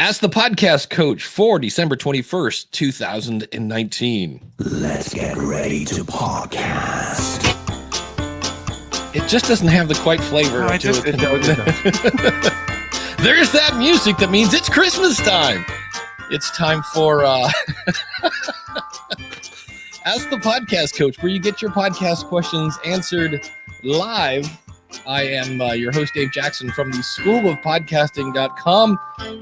As the podcast coach for December 21st, 2019. Let's get ready to podcast. It just doesn't have the quite flavor to it. There's that music that means it's Christmas time. It's time for Ask the Podcast Coach, where you get your podcast questions answered live. I am your host, Dave Jackson from the schoolofpodcasting.com.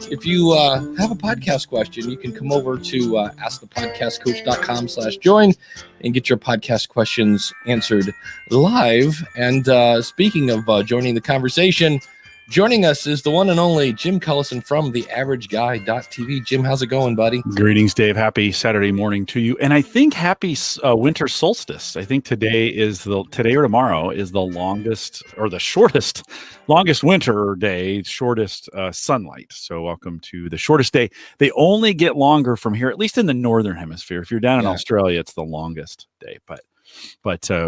If you have a podcast question, you can come over to askthepodcastcoach.com/join and get your podcast questions answered live. And speaking of joining the conversation, joining us is the one and only Jim Cullison from theaverageguy.tv. Jim, how's it going, buddy? Greetings, Dave. Happy Saturday morning to you. And I think happy winter solstice. I think today or tomorrow is the longest or the longest winter day, shortest sunlight. So welcome to the shortest day. They only get longer from here, at least in the northern hemisphere. If you're down in Australia, it's the longest day. But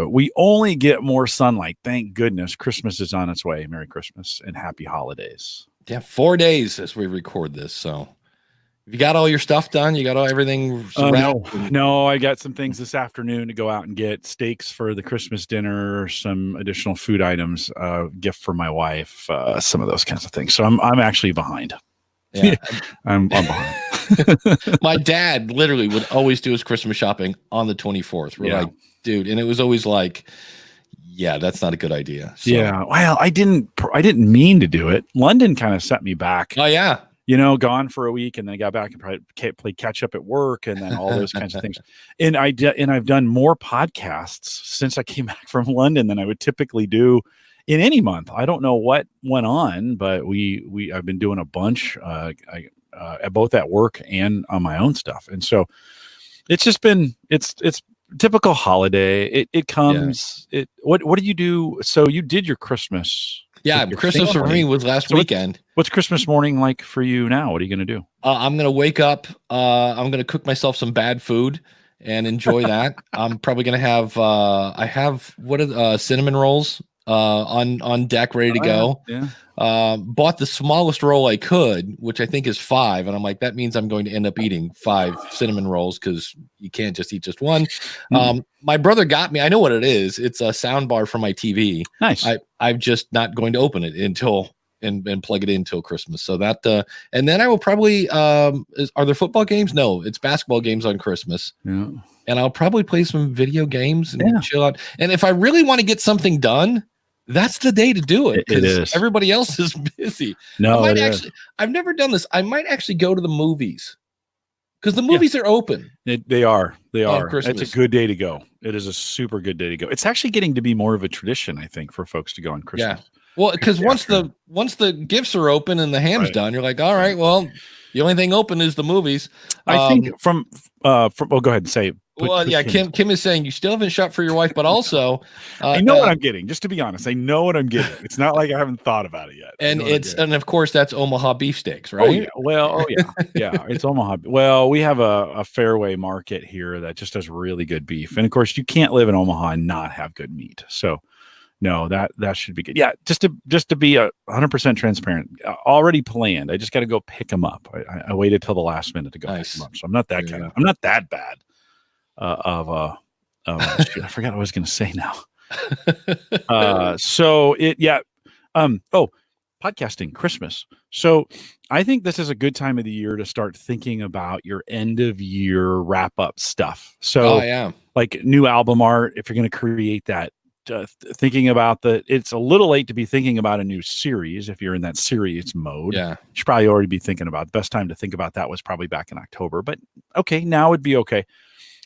we only get more sunlight. Thank goodness. Christmas is on its way. Merry Christmas and happy holidays. Yeah, 4 days as we record this. So you got all your stuff done? You got everything wrapped? No, I got some things this afternoon to go out and get steaks for the Christmas dinner, some additional food items, gift for my wife, some of those kinds of things. So I'm actually behind. Yeah. I'm behind. My dad literally would always do his Christmas shopping on the 24th. We're like, dude, and it was always like, yeah, that's not a good idea. So. Yeah, well, I didn't mean to do it. London kind of set me back. Oh yeah, gone for a week, and then I got back and probably played catch up at work, and then all those kinds of things. And I've done more podcasts since I came back from London than I would typically do in any month. I don't know what went on, but I've been doing a bunch, both at work and on my own stuff, and so it's just been it's typical holiday. It comes. Yeah. What do you do? So you did your Christmas. Yeah, Christmas for me was last weekend. What's Christmas morning like for you now? What are you going to do? I'm going to wake up. I'm going to cook myself some bad food and enjoy that. I'm probably going to have. I have cinnamon rolls on deck, ready to go. Yeah. Bought the smallest roll I could, which I think is 5, and I'm like, that means I'm going to end up eating 5 cinnamon rolls because you can't just eat just one. My brother got me. I know what it is. It's a sound bar for my TV. Nice. I'm just not going to open it until and plug it in until Christmas. So that and then I will probably are there football games? No, it's basketball games on Christmas. Yeah. And I'll probably play some video games and chill out. And if I really want to get something done, that's the day to do it. It is. Everybody else is busy. No, I've never done this. I might actually go to the movies because the movies are open. They are. Christmas. It's a good day to go. It is a super good day to go. It's actually getting to be more of a tradition, I think, for folks to go on Christmas. Yeah. Well, because once the gifts are open and the ham's done, you're like, all right, well, the only thing open is the movies. I think from go ahead and say it. Kim is saying you still haven't shot for your wife, but also I know what I'm getting. Just to be honest, I know what I'm getting. It's not like I haven't thought about it yet. And of course that's Omaha beefsteaks, right? Yeah, it's Omaha. Well, we have a Fairway market here that just does really good beef, and of course you can't live in Omaha and not have good meat. So no, that should be good. Yeah, just to be 100% transparent, already planned. I just got to go pick them up. I waited till the last minute to go pick them up, so I'm not that I'm not that bad. I forgot what I was going to say now. Podcasting Christmas. So I think this is a good time of the year to start thinking about your end of year wrap up stuff. So like new album art, if you're going to create that, thinking about it's a little late to be thinking about a new series. If you're in that series mode, you should probably already be thinking about the best time to think about that was probably back in October, but okay, now would be okay.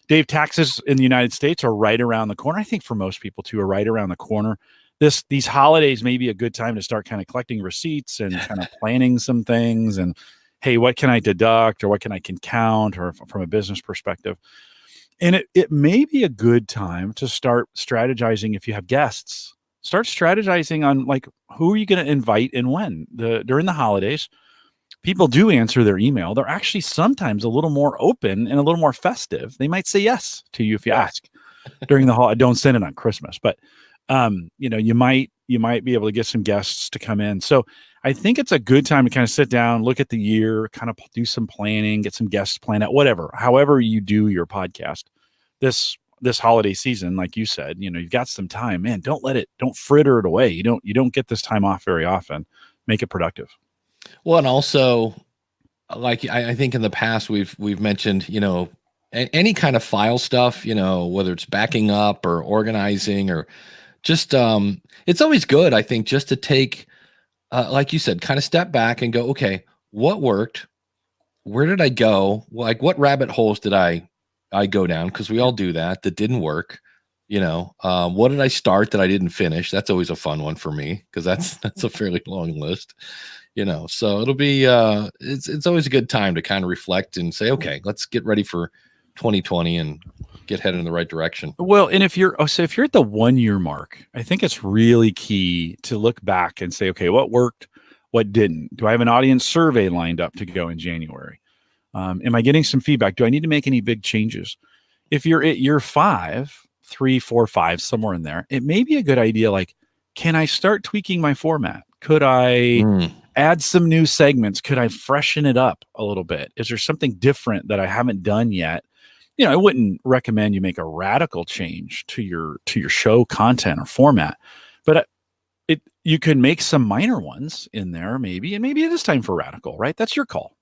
Dave, taxes in the United States are right around the corner. I think for most people too are right around the corner. These holidays may be a good time to start kind of collecting receipts and kind of planning some things. And hey, what can I deduct or what can I count or from a business perspective? And it may be a good time to start strategizing if you have guests. Start strategizing on like who are you going to invite and when during the holidays. People do answer their email. They're actually sometimes a little more open and a little more festive. They might say yes to you if you ask during the holiday. Don't send it on Christmas, but you might be able to get some guests to come in. So I think it's a good time to kind of sit down, look at the year, kind of do some planning, get some guests planned out, whatever, however you do your podcast this holiday season. Like you said, you've got some time, man. Don't fritter it away. You don't get this time off very often. Make it productive. Well, and also, like I think in the past we've mentioned, any kind of file stuff, whether it's backing up or organizing or just it's always good, I think, just to take like you said, kind of step back and go, okay, what worked? Where did I go? Like, what rabbit holes did I go down? Because we all do that didn't work. What did I start that I didn't finish? That's always a fun one for me, because that's a fairly long list. So it'll be it's always a good time to kind of reflect and say, okay, let's get ready for 2020 and get headed in the right direction. Well, and if you're at the 1 year mark, I think it's really key to look back and say, okay, what worked, what didn't? Do I have an audience survey lined up to go in January? Am I getting some feedback? Do I need to make any big changes? If you're at year 5, 3, 4, 5, somewhere in there, it may be a good idea. Like, can I start tweaking my format? Could I add some new segments? Could I freshen it up a little bit? Is there something different that I haven't done yet? I wouldn't recommend you make a radical change to your show content or format, but you can make some minor ones in there, maybe, and maybe it is time for radical, right? That's your call.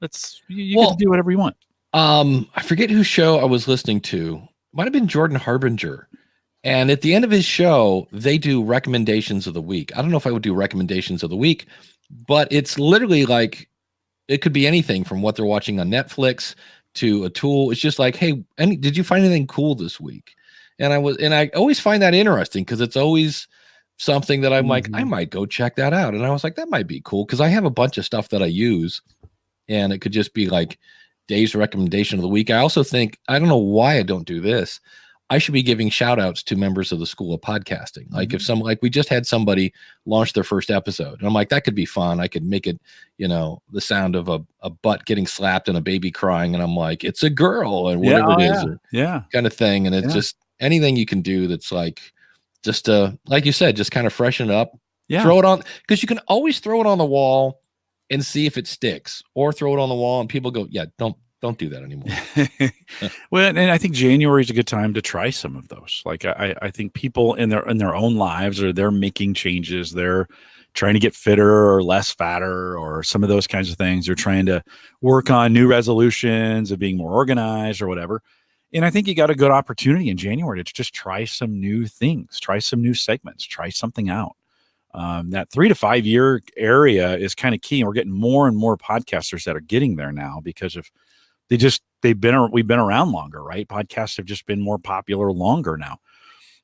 You get to do whatever you want. I forget whose show I was listening to. Might have been Jordan Harbinger. And at the end of his show, they do recommendations of the week. I don't know if I would do recommendations of the week, but it's literally like, it could be anything from what they're watching on Netflix to a tool. It's just like, hey, did you find anything cool this week? And I always find that interesting, because it's always something that I'm like, I might go check that out. And I was like, that might be cool, because I have a bunch of stuff that I use, and it could just be like Dave's recommendation of the week. I also think, I don't know why I don't do this, I should be giving shout outs to members of the School of Podcasting. Like if we just had somebody launch their first episode, and I'm like, that could be fun. I could make it, the sound of a butt getting slapped and a baby crying. And I'm like, it's a girl, and whatever it is, kind of thing. And it's just anything you can do that's like, just like you said, just kind of freshen it up, throw it on, because you can always throw it on the wall and see if it sticks, or throw it on the wall and people go, yeah, don't do that anymore. Well, and I think January is a good time to try some of those. Like I think people in their own lives, or they're making changes, they're trying to get fitter or less fatter, or some of those kinds of things. They're trying to work on new resolutions of being more organized or whatever. And I think you got a good opportunity in January to just try some new things, try some new segments, try something out. That 3 to 5 year area is kind of key. And we're getting more and more podcasters that are getting there now, because of we've been around longer, right? Podcasts have just been more popular longer now.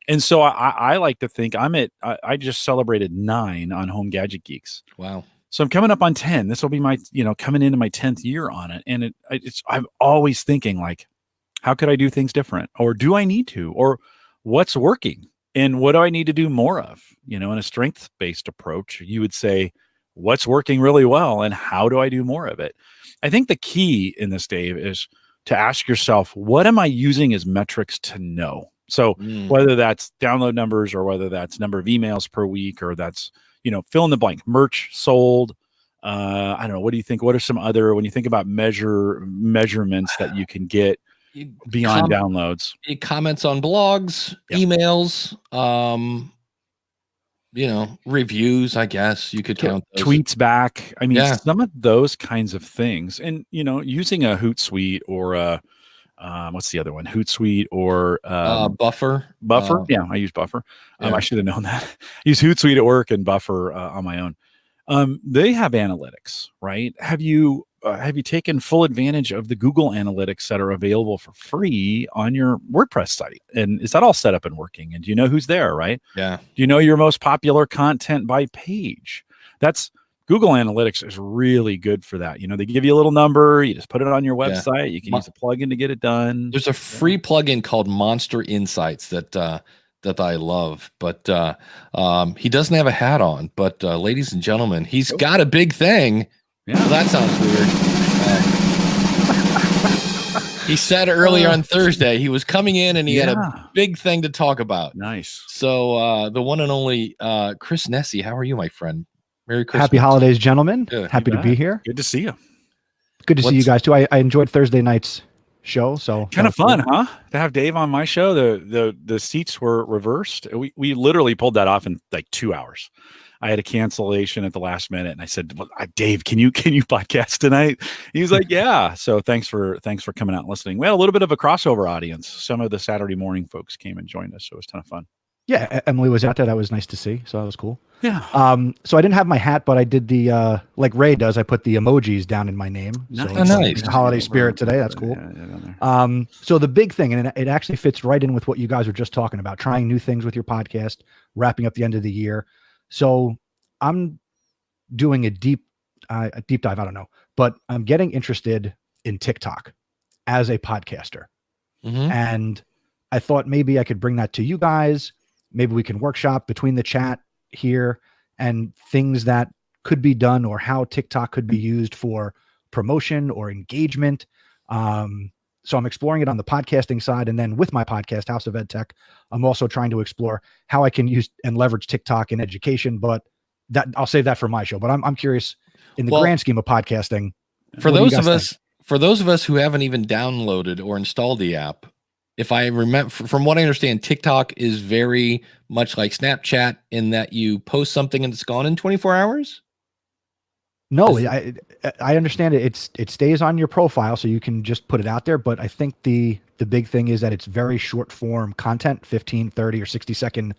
And so I like to think I just celebrated 9 on Home Gadget Geeks. Wow. So I'm coming up on 10. This will be my, coming into my 10th year on it. And I'm always thinking, like, how could I do things different? Or do I need to? Or what's working? And what do I need to do more of? In a strength-based approach, you would say, what's working really well and how do I do more of it? I think the key in this, Dave, is to ask yourself, what am I using as metrics to know? So whether that's download numbers, or whether that's number of emails per week, or that's, fill in the blank, merch sold. I don't know. What do you think? What are some other, when you think about measurements that you can get beyond downloads? Comments on blogs, emails, reviews, I guess you could count those. Tweets back. I mean, some of those kinds of things. And, using a Hootsuite, or what's the other one? Hootsuite, or Buffer. Buffer. I use Buffer. I should have known that. I use Hootsuite at work and Buffer on my own. They have analytics, right? Have you taken full advantage of the Google Analytics that are available for free on your WordPress site? And is that all set up and working? And do you know who's there, right? Yeah. Do you know your most popular content by page? Google Analytics is really good for that. They give you a little number, you just put it on your website. You can use a plugin to get it done. There's a free plugin called Monster Insights that I love, but he doesn't have a hat on. But ladies and gentlemen, he's got a big thing. Yeah. Well, that sounds weird. He said earlier on Thursday he was coming in and he had a big thing to talk about. Nice. So the one and only Chris Nesi, how are you, my friend? Merry Christmas. Happy holidays, gentlemen. Yeah, Happy to be here. Good to see you. Good to see you guys too. I enjoyed Thursday night's show. So kind of fun, huh? To have Dave on my show. The seats were reversed. We literally pulled that off in like 2 hours. I had a cancellation at the last minute, and I said, well, Dave, can you podcast tonight? He was like, yeah. So thanks for coming out and listening. We had a little bit of a crossover audience. Some of the Saturday morning folks came and joined us, so it was a ton of fun. Yeah, Emily was out there. That was nice to see. So that was cool. Yeah. So I didn't have my hat, but I did the like Ray does. I put the emojis down in my name. Nice. So Nice. Holiday spirit today. That's cool. So the big thing, and it actually fits right in with what you guys were just talking about, trying new things with your podcast, wrapping up the end of the year. So I'm doing a deep dive. I don't know, but I'm getting interested in TikTok as a podcaster. Mm-hmm. And I thought maybe I could bring that to you guys. Maybe we can workshop between the chat here and things that could be done or how TikTok could be used for promotion or engagement. So I'm exploring it on the podcasting side. And then with my podcast, House of Ed Tech, I'm also trying to explore how I can use and leverage TikTok in education, but that I'll save that for my show. But I'm curious in the grand scheme of podcasting. For those of us who haven't even downloaded or installed the app, if I remember, from what I understand, TikTok is very much like Snapchat in that you post something and it's gone in 24 hours. No, I understand it. It stays on your profile, so you can just put it out there. But I think the big thing is that it's very short form content, 15, 30 or 60-second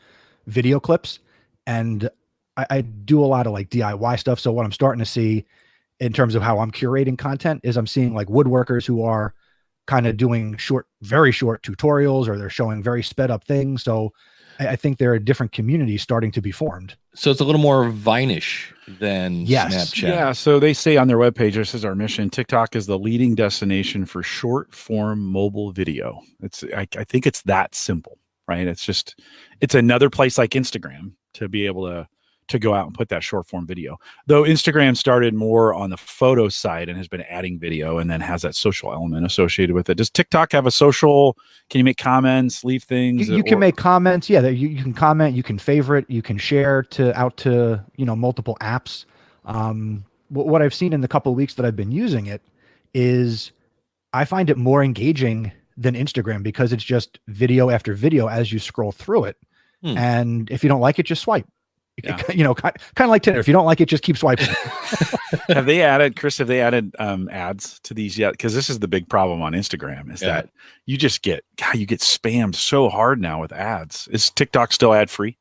video clips. And I do a lot of like DIY stuff. So what I'm starting to see in terms of how I'm curating content is I'm seeing like woodworkers who are kind of doing very short tutorials, or they're showing very sped up things. So I think there are different communities starting to be formed. So it's a little more Vine-ish than Snapchat. Yeah. So they say on their webpage, this is our mission. TikTok is the leading destination for short form mobile video. I think it's that simple, right? It's another place like Instagram to be able to go out and put that short form video. Though Instagram started more on the photo side and has been adding video and then has that social element associated with it. Does TikTok have a social? Can you make comments, leave things? You can make comments. Yeah, you can comment, you can favorite, you can share out to multiple apps. What I've seen in the couple of weeks that I've been using it is I find it more engaging than Instagram because it's just video after video as you scroll through it. And if you don't like it, just swipe. Yeah. Kind of like Tinder. If you don't like it, just keep swiping. Have they added ads to these yet? Because this is the big problem on Instagram is that you just get spammed so hard now with ads. Is TikTok still ad free?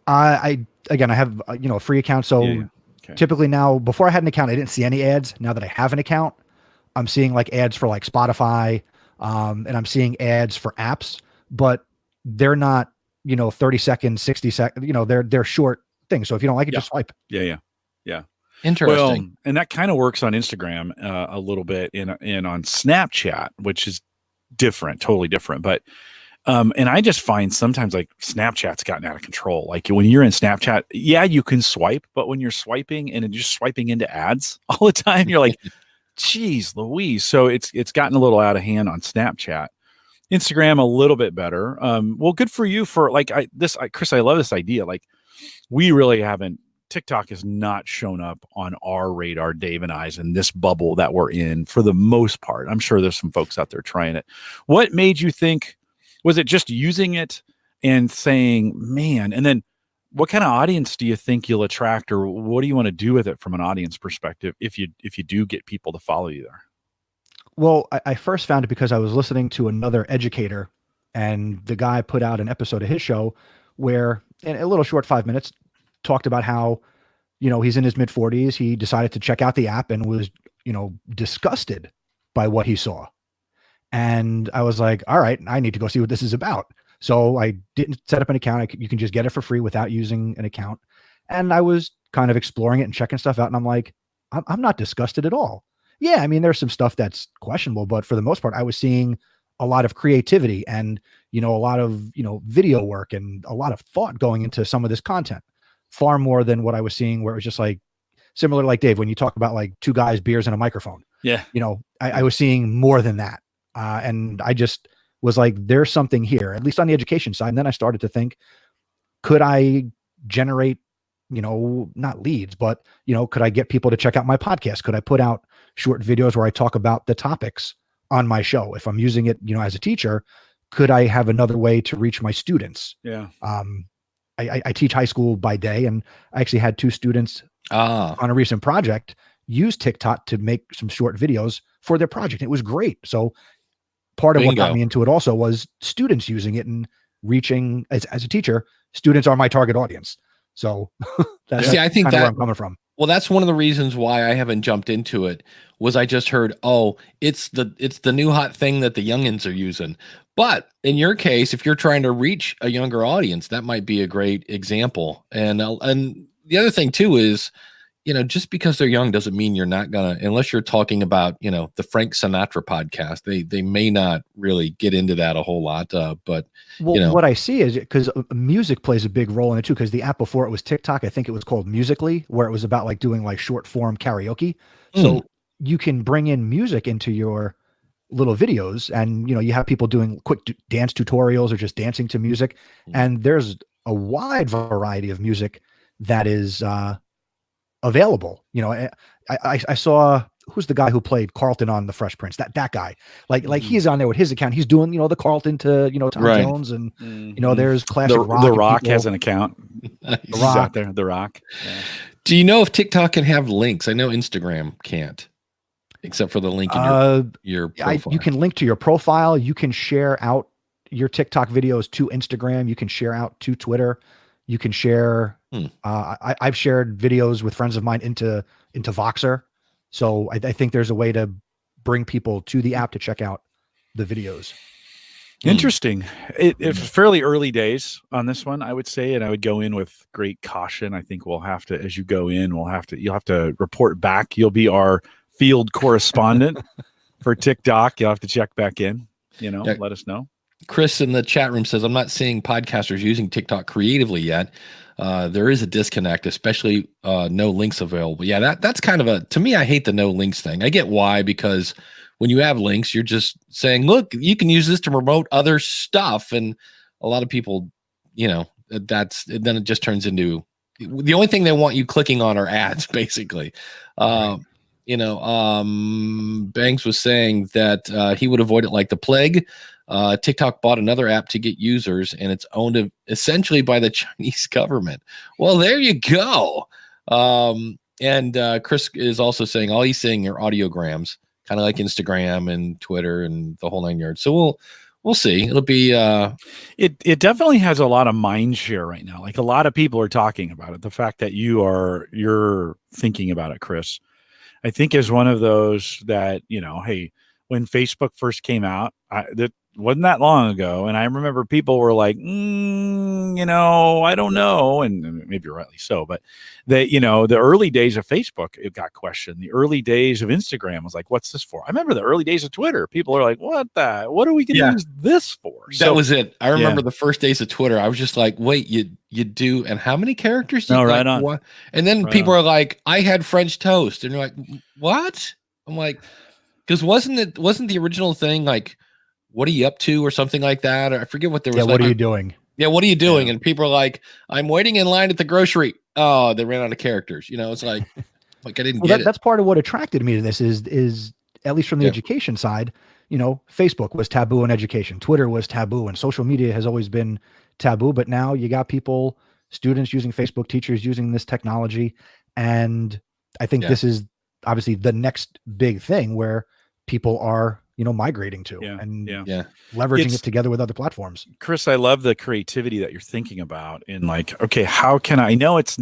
I have a free account. So typically now, before I had an account, I didn't see any ads. Now that I have an account, I'm seeing like ads for like Spotify, and I'm seeing ads for apps, but they're not 30 seconds, 60 seconds, they're short things. So if you don't like it, just swipe. Yeah. Interesting. Well, and that kind of works on Instagram a little bit and on Snapchat, which is different, totally different. But, and I just find sometimes like Snapchat's gotten out of control. Like when you're in Snapchat, you can swipe, but when you're swiping and just swiping into ads all the time, you're like, geez, Louise. So it's gotten a little out of hand on Snapchat. Instagram a little bit better. Well, good for you for Chris. I love this idea. Like we really haven't. TikTok has not shown up on our radar, Dave and I's, in this bubble that we're in for the most part. I'm sure there's some folks out there trying it. What made you think? Was it just using it and saying, "Man"? And then, what kind of audience do you think you'll attract, or what do you want to do with it from an audience perspective? If you do get people to follow you there. Well, I first found it because I was listening to another educator, and the guy put out an episode of his show where, in a little short 5 minutes, talked about how, he's in his mid 40s. He decided to check out the app and was, disgusted by what he saw. And I was like, all right, I need to go see what this is about. So I didn't set up an account. You can just get it for free without using an account. And I was kind of exploring it and checking stuff out. And I'm like, I'm not disgusted at all. Yeah, I mean, there's some stuff that's questionable, but for the most part, I was seeing a lot of creativity and, a lot of, video work and a lot of thought going into some of this content, far more than what I was seeing where it was just like similar, like Dave, when you talk about like two guys, beers, and a microphone. Yeah. I was seeing more than that. And I just was like, there's something here, at least on the education side. And then I started to think, could I generate, not leads, but, could I get people to check out my podcast? Could I put out short videos where I talk about the topics on my show? If I'm using it, as a teacher, could I have another way to reach my students? Yeah. I teach high school by day, and I actually had 2 students on a recent project use TikTok to make some short videos for their project. It was great. So part of what got me into it also was students using it and reaching, as a teacher, students are my target audience. So that's I think where I'm coming from. Well, that's one of the reasons why I haven't jumped into it. Was I just heard, it's the new hot thing that the youngins are using. But in your case, if you're trying to reach a younger audience, that might be a great example. And the other thing too is, just because they're young doesn't mean you're not gonna, unless you're talking about, the Frank Sinatra podcast, they may not really get into that a whole lot. But what I see is, because music plays a big role in it too, because the app before it was TikTok, I think it was called Musical.ly, where it was about like doing like short form karaoke. So you can bring in music into your little videos, and you have people doing quick dance tutorials or just dancing to music. And there's a wide variety of music that is available. I saw, who's the guy who played Carlton on The Fresh Prince? That guy, like he's on there with his account. He's doing, the Carlton to, Tom Jones, and there's classic rock. The Rock has an account. He's out there. The Rock. Yeah. Do you know if TikTok can have links? I know Instagram can't, except for the link in your profile. You can link to your profile. You can share out your TikTok videos to Instagram. You can share out to Twitter. You can share. I've shared videos with friends of mine into Voxer. So I think there's a way to bring people to the app to check out the videos. Interesting. It's fairly early days on this one, I would say, and I would go in with great caution. I think we'll have to, as you go in, you'll have to report back. You'll be our field correspondent for TikTok. You'll have to check back in, let us know. Chris in the chat room says, I'm not seeing podcasters using TikTok creatively yet. There is a disconnect, especially no links available. Yeah, that's kind of to me, I hate the no links thing. I get why, because when you have links, you're just saying, look, you can use this to promote other stuff. And a lot of people, then it just turns into, the only thing they want you clicking on are ads, basically. Banks was saying that he would avoid it like the plague. TikTok bought another app to get users, and it's owned essentially by the Chinese government. Well, there you go. And Chris is also saying all he's seeing are audiograms, kind of like Instagram and Twitter and the whole 9 yards. So we'll see. It'll be it definitely has a lot of mind share right now. Like, a lot of people are talking about it. The fact that you're thinking about it, Chris, I think is one of those that, hey, when Facebook first came out, that wasn't that long ago. And I remember people were like, I don't know. And maybe rightly so, but the early days of Facebook, it got questioned. The early days of Instagram was like, what's this for? I remember the early days of Twitter. People are like, what are we going to use this for? So, that was it. I remember the first days of Twitter. I was just like, wait, you do, and how many characters? Right on. What? And then people are like, I had French toast. And you're like, what? I'm like, because wasn't the original thing like, what are you up to, or something like that? Or I forget what there was. Yeah, what are you doing? Yeah, what are you doing? And people are like, I'm waiting in line at the grocery. Oh, they ran out of characters. It's like I didn't get it. That's part of what attracted me to this is at least from the education side. Facebook was taboo in education. Twitter was taboo, and social media has always been taboo. But now you got students using Facebook, teachers using this technology. And I think this is obviously the next big thing where people are migrating to and leveraging it together with other platforms. Chris, I love the creativity that you're thinking about in like, okay, how can I know it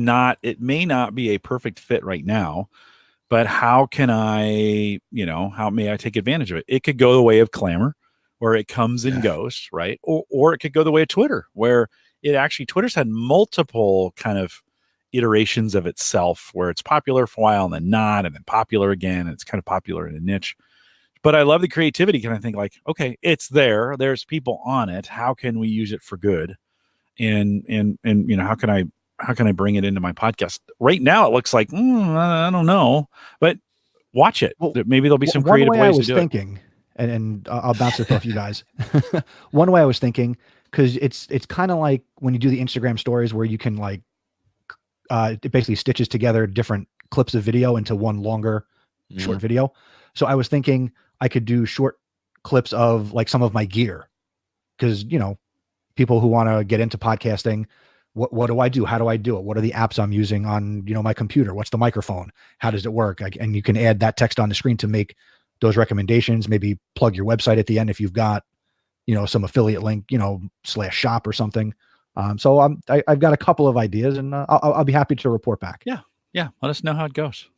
may not be a perfect fit right now, but how can I, how may I take advantage of it? It could go the way of Clamor, where it comes and goes, right? Or it could go the way of Twitter, where Twitter's had multiple kind of iterations of itself, where it's popular for a while and then not, and then popular again, and it's kind of popular in a niche. But I love the creativity. Can I think like, okay, it's there's people on it. How can we use it for good? And how can I bring it into my podcast? Right now, it looks like, I don't know, but watch it. Well, maybe there'll be some creative ways to do it. And I'll bounce it off you guys. One way I was thinking, because it's kind of like when you do the Instagram stories where you can like it basically stitches together different clips of video into one longer short video. So I was thinking I could do short clips of like some of my gear, because, you know, people who want to get into podcasting, what do I do? How do I do it? What are the apps I'm using on, you know, my computer? What's the microphone? How does it work? And you can add that text on the screen to make those recommendations, maybe plug your website at the end if you've got, you know, some affiliate link, you know, /shop or something. So I've got a couple of ideas, and I'll be happy to report back. Yeah. Let us know how it goes.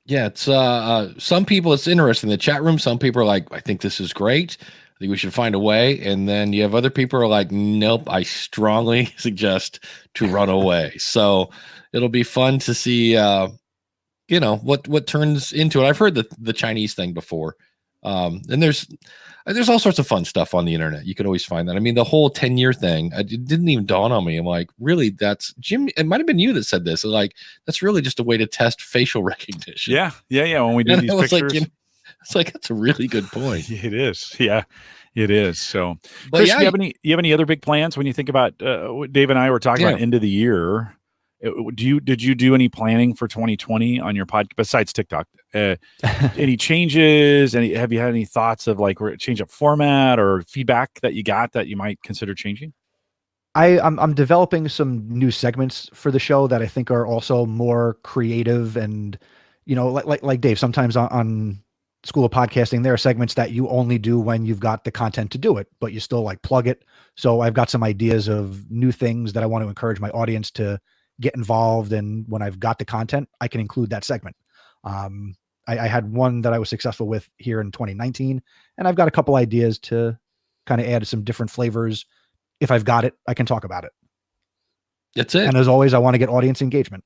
Yeah. It's some people, it's interesting in the chat room. Some people are like, I think this is great. I think we should find a way. And then you have other people who are like, nope, I strongly suggest to run away. So it'll be fun to see, you know, what turns into it. I've heard the Chinese thing before. And there's all sorts of fun stuff on the internet. You could always find that. I mean, the whole 10-year thing, it didn't even dawn on me. I'm like, really, that's Jim. It might've been you that said this. Like, that's really just a way to test facial recognition. Yeah. When we do these pictures, like, you know, it's like, that's a really good point. It is. Yeah, it is. So, but Chris, yeah, you have any other big plans when you think about, Dave and I were talking about end of the year? Did you do any planning for 2020 on your podcast besides TikTok? Any changes? Have you had any thoughts of like change up format or feedback that you got that you might consider changing? I'm developing some new segments for the show that I think are also more creative, and, you know, like Dave, sometimes on School of Podcasting, there are segments that you only do when you've got the content to do it, but you still like plug it. So I've got some ideas of new things that I want to encourage my audience to get involved in. When I've got the content, I can include that segment. I had one that I was successful with here in 2019, and I've got a couple ideas to kind of add some different flavors. If I've got it, I can talk about it. That's it. And as always, I want to get audience engagement.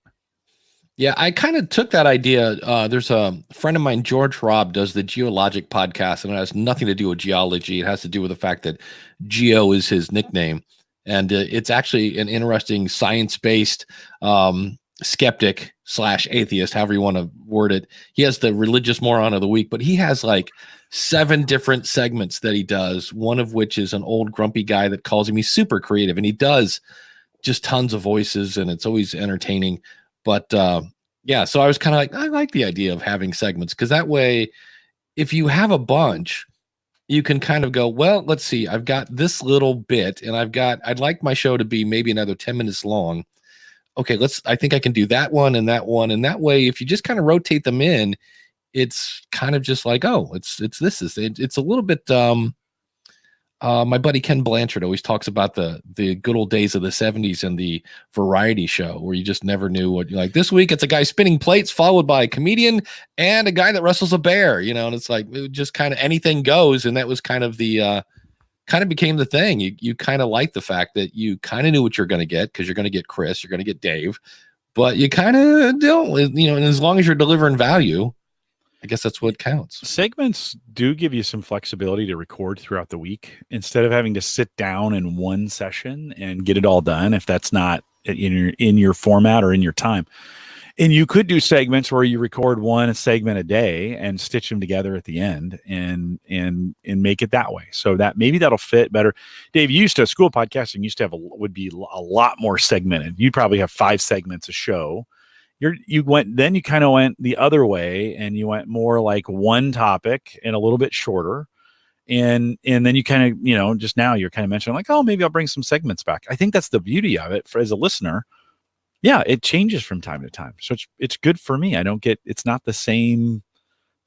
Yeah, I kind of took that idea. There's a friend of mine, George Robb, does the Geologic podcast, and it has nothing to do with geology. It has to do with the fact that Geo is his nickname. And it's actually an interesting science-based skeptic / atheist, however you want to word it. He has the religious moron of the week, but he has like 7 different segments that he does, one of which is an old grumpy guy that calls him. He's super creative, and he does just tons of voices, and it's always entertaining. But yeah, so I was kind of like, I like the idea of having segments, because that way, if you have a bunch, you can kind of go, well, let's see, I've got this little bit, and I'd like my show to be maybe another 10 minutes long. Okay, I think I can do that one and that one. And that way, if you just kind of rotate them in, it's kind of just like, oh, it's a little bit, my buddy Ken Blanchard always talks about the good old days of the 70s and the variety show, where you just never knew what you're like. This week, it's a guy spinning plates followed by a comedian and a guy that wrestles a bear, you know, and it's like, it just kind of anything goes. And that was kind of kind of became the thing. You kind of like the fact that you kind of knew what you're going to get, because you're going to get Chris, you're going to get Dave, but you kind of don't, you know, and as long as you're delivering value, I guess that's what counts. Segments do give you some flexibility to record throughout the week instead of having to sit down in one session and get it all done, if that's not in your format or in your time. And you could do segments where you record one segment a day and stitch them together at the end and make it that way. So that maybe that'll fit better. Dave, you used to, School of Podcasting used to would be a lot more segmented. You'd probably have 5 segments a show. You kind of went the other way, and you went more like one topic and a little bit shorter. And then you kind of, you know, just now you're kind of mentioning like, oh, maybe I'll bring some segments back. I think that's the beauty of it as a listener. Yeah, it changes from time to time. So it's good for me. It's not the same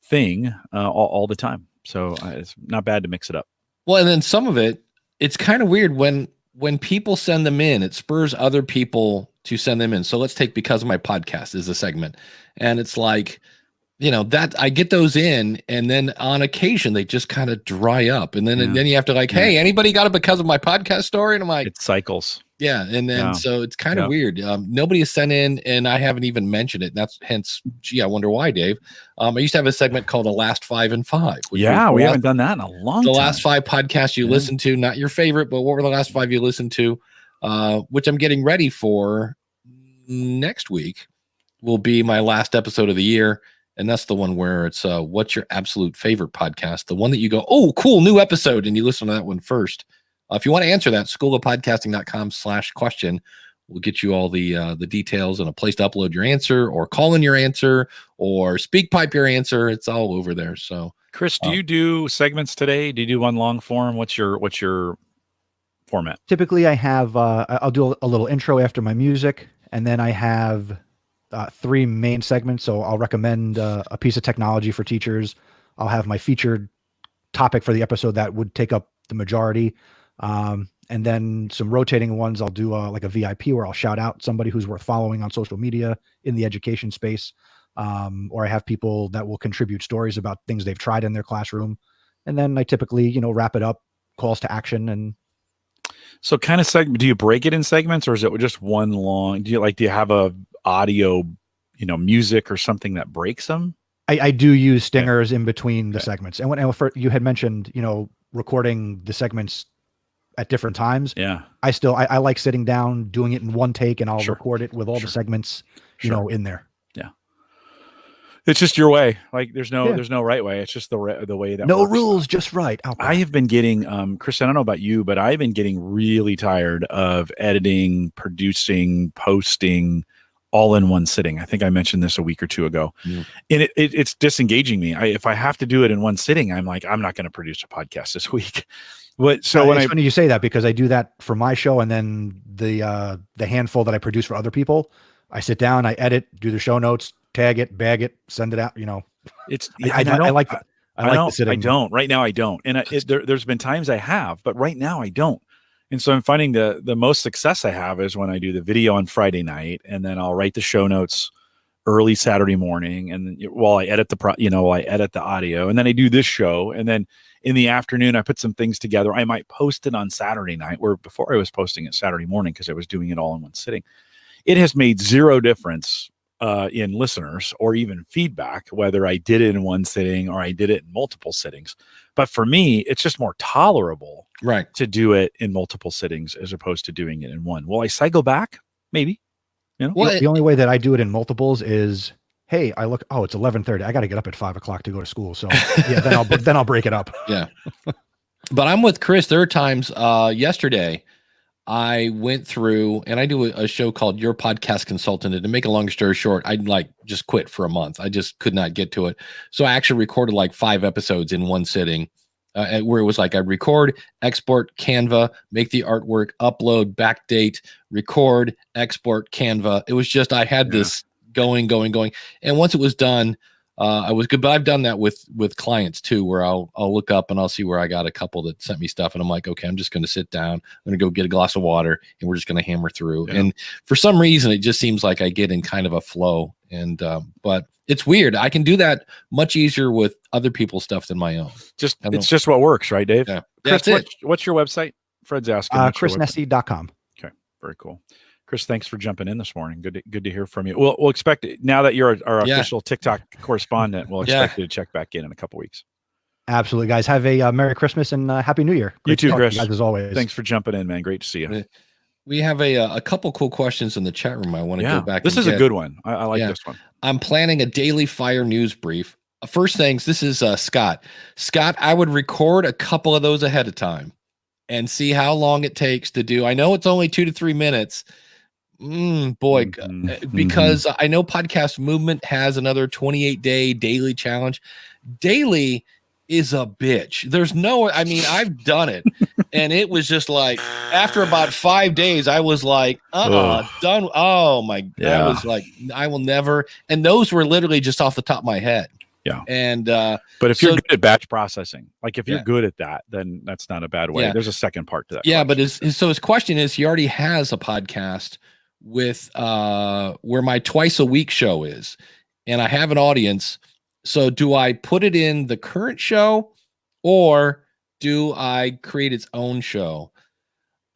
thing all the time. So it's not bad to mix it up. Well, and then some of it's kind of weird when people send them in, it spurs other people to send them in. So let's take Because of My Podcast as a segment. And it's like, you know, that I get those in, and then on occasion they just kind of dry up. And then you have to like, hey, anybody got a Because of My Podcast story? And I'm like, it cycles. Yeah. And then so it's kind of weird. Nobody has sent in, and I haven't even mentioned it. That's hence, gee, I wonder why, Dave. I used to have a segment called The Last 5 and 5. We haven't done that in a long time. The last 5 podcasts you listened to, not your favorite, but what were the last 5 you listened to? Which I'm getting ready for next week will be my last episode of the year. And that's the one where it's what's your absolute favorite podcast? The one that you go, oh, cool, new episode. And you listen to that one first. If you want to answer that, schoolofpodcasting.com/question We'll get you all the details and a place to upload your answer, or call in your answer, or speak pipe your answer. It's all over there. So, Chris, do you do segments today? Do you do one long form? What's your format? Typically, I have I'll do a little intro after my music, and then I have 3 main segments. So I'll recommend a piece of technology for teachers. I'll have my featured topic for the episode that would take up the majority. And then some rotating ones. I'll do like a VIP where I'll shout out somebody who's worth following on social media in the education space. Or I have people that will contribute stories about things they've tried in their classroom. And then I typically, wrap it up, calls to action. And so kind of segment, do you break it in segments, or is it just one long, do you have a audio, music or something that breaks them? I do use stingers in between the segments. And when you had mentioned, recording the segments at different times. Yeah. I like sitting down, doing it in one take, and I'll record it with all the segments, in there. Yeah. It's just your way. Like there's no right way. It's just the way that no works. Rules, just right. I have been getting, Chris, I don't know about you, but I've been getting really tired of editing, producing, posting all in one sitting. I think I mentioned this a week or two ago, and it's disengaging me. If I have to do it in one sitting, I'm like, I'm not going to produce a podcast this week. But so it's funny you say that, because I do that for my show, and then the handful that I produce for other people, I sit down, I edit, do the show notes, tag it, bag it, send it out. It's I like that. I don't right now. I don't, and there's been times I have, but right now I don't. And so I'm finding the most success I have is when I do the video on Friday night, and then I'll write the show notes early Saturday morning, and then while I edit I edit the audio, and then I do this show, and then in the afternoon I put some things together. I might post it on Saturday night, where before I was posting it Saturday morning because I was doing it all in one sitting. It has made zero difference in listeners or even feedback, whether I did it in one sitting or I did it in multiple sittings. But for me, it's just more tolerable, right, to do it in multiple sittings as opposed to doing it in one. Will I cycle back? Maybe. Well, the only way that I do it in multiples is, hey, I look, it's 11:30. I got to get up at 5:00 to go to school. So then I'll break it up. Yeah. But I'm with Chris. There are times, yesterday I went through, and I do a show called Your Podcast Consultant. And to make a long story short, I just quit for a month. I just could not get to it. So I actually recorded 5 episodes in one sitting, where it was I record, export, Canva, make the artwork, upload, backdate, record, export, Canva. It was just, I had this going. And once it was done, I was good. But I've done that with clients too, where I'll look up and I'll see where I got a couple that sent me stuff, and I'm like, okay, I'm just going to sit down. I'm going to go get a glass of water, and we're just going to hammer through. Yeah. And for some reason, it just seems like I get in kind of a flow. And but it's weird. I can do that much easier with other people's stuff than my own. It's just what works, right, Dave? Yeah. Chris, what's your website? Fred's asking. ChrisNessie.com. Okay, very cool. Chris, thanks for jumping in this morning. Good to hear from you. We'll expect it now that you're our official TikTok correspondent. We'll expect you to check back in a couple weeks. Absolutely, guys. Have a Merry Christmas and Happy New Year. Great you too, Chris. You guys, as always. Thanks for jumping in, man. Great to see you. We have a couple cool questions in the chat room. I want to go back. This is a good one. I like this one. I'm planning a daily fire news brief. First things, this is Scott. Scott, I would record a couple of those ahead of time and see how long it takes to do. I know it's only 2 to 3 minutes. Because I know Podcast Movement has another 28-day daily challenge. Daily is a bitch. There's I've done it, and it was just after about 5 days, I was like, done. Oh my God. I was like, I will never. And those were literally just off the top of my head. Yeah. And but if you're good at batch processing, if you're good at that, then that's not a bad way. There's a second part to that. Yeah, question. But his question is, he already has a podcast with where my twice a week show is, and I have an audience. So do I put it in the current show, or do I create its own show?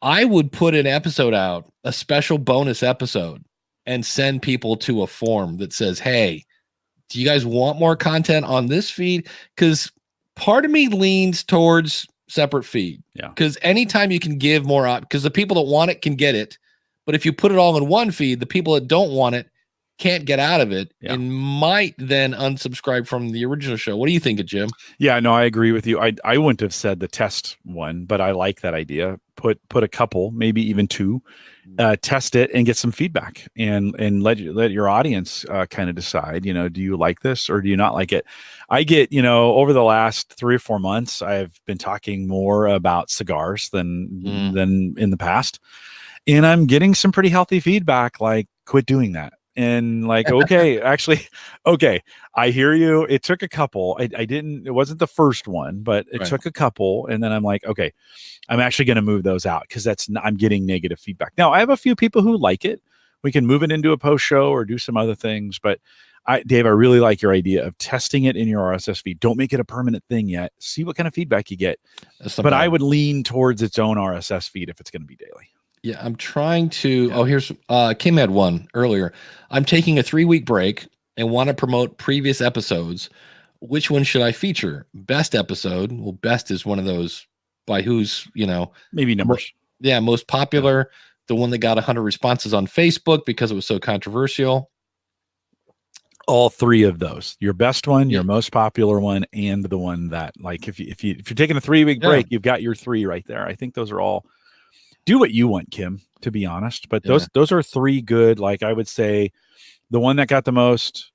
I would put an episode out, a special bonus episode, and send people to a form that says, hey, do you guys want more content on this feed? Because part of me leans towards separate feed. Yeah. Because anytime you can give more up, because the people that want it can get it. But if you put it all in one feed, the people that don't want it can't get out of it and might then unsubscribe from the original show. What do you think of, Jim? Yeah, no, I agree with you. I wouldn't have said the test one, but I like that idea. Put a couple, maybe even two, test it and get some feedback and let your audience kind of decide, do you like this or do you not like it? I get, over the last 3 or 4 months, I've been talking more about cigars than in the past. And I'm getting some pretty healthy feedback, like, quit doing that. And like, okay, I hear you. It took a couple. It wasn't the first one, but it took a couple. And then I'm like, okay, I'm actually going to move those out because I'm getting negative feedback. Now I have a few people who like it. We can move it into a post show or do some other things. But Dave, I really like your idea of testing it in your RSS feed. Don't make it a permanent thing yet. See what kind of feedback you get. But I would lean towards its own RSS feed if it's going to be daily. Yeah, I'm trying to. Oh, here's Kim had one earlier. I'm taking a 3-week break and want to promote previous episodes. Which one should I feature? Best episode. Well, best is one of those by who's, maybe numbers. Most popular. The one that got 100 responses on Facebook because it was so controversial. All 3 of those: your best one, your most popular one, and the one that, like, if you're taking a 3-week break, you've got your 3 right there. I think those are all. Do what you want, Kim, to be honest. But those are 3 good. Like, I would say the one that got the most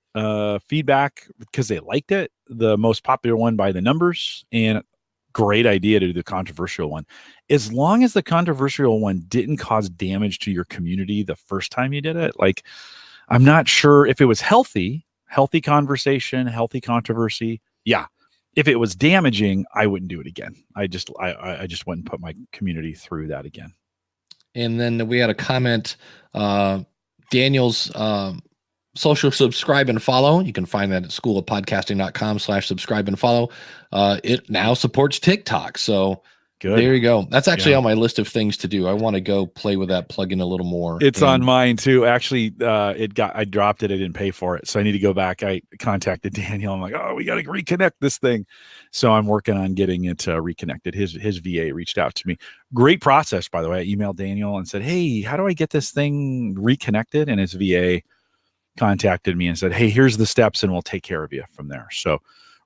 feedback because they liked it, the most popular one by the numbers, and great idea to do the controversial one. As long as the controversial one didn't cause damage to your community the first time you did it, like, I'm not sure if it was healthy conversation, healthy controversy. Yeah. If it was damaging, I wouldn't do it again. I just wouldn't put my community through that again. And then we had a comment, Daniel's social subscribe and follow. You can find that at schoolofpodcasting.com/subscribe and follow. It now supports TikTok. So good. There you go. That's actually on my list of things to do. I want to go play with that plugin a little more. It's on mine too. Actually, I dropped it. I didn't pay for it. So I need to go back. I contacted Daniel. I'm like, oh, we got to reconnect this thing. So I'm working on getting it reconnected. His VA reached out to me. Great process, by the way. I emailed Daniel and said, hey, how do I get this thing reconnected? And his VA contacted me and said, hey, here's the steps and we'll take care of you from there. So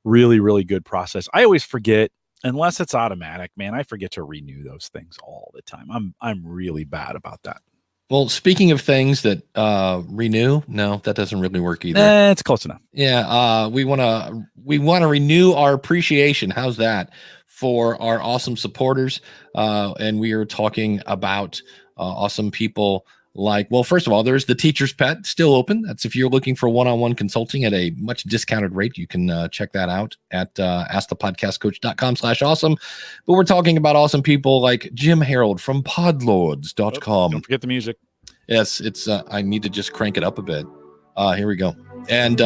really, really good process. I always forget. Unless it's automatic, man, I forget to renew those things all the time. I'm really bad about that. Well, speaking of things that renew, no, that doesn't really work either. It's close enough. Yeah, we want to renew our appreciation. How's that for our awesome supporters? And we are talking about awesome people. Like, well, first of all, there's the Teacher's Pet, still open. That's if you're looking for one-on-one consulting at a much discounted rate. You can check that out at askthepodcastcoach.com/awesome. But we're talking about awesome people like Jim Harold from podlords.com. Don't forget the music. Yes, it's I need to just crank it up a bit. Here we go. And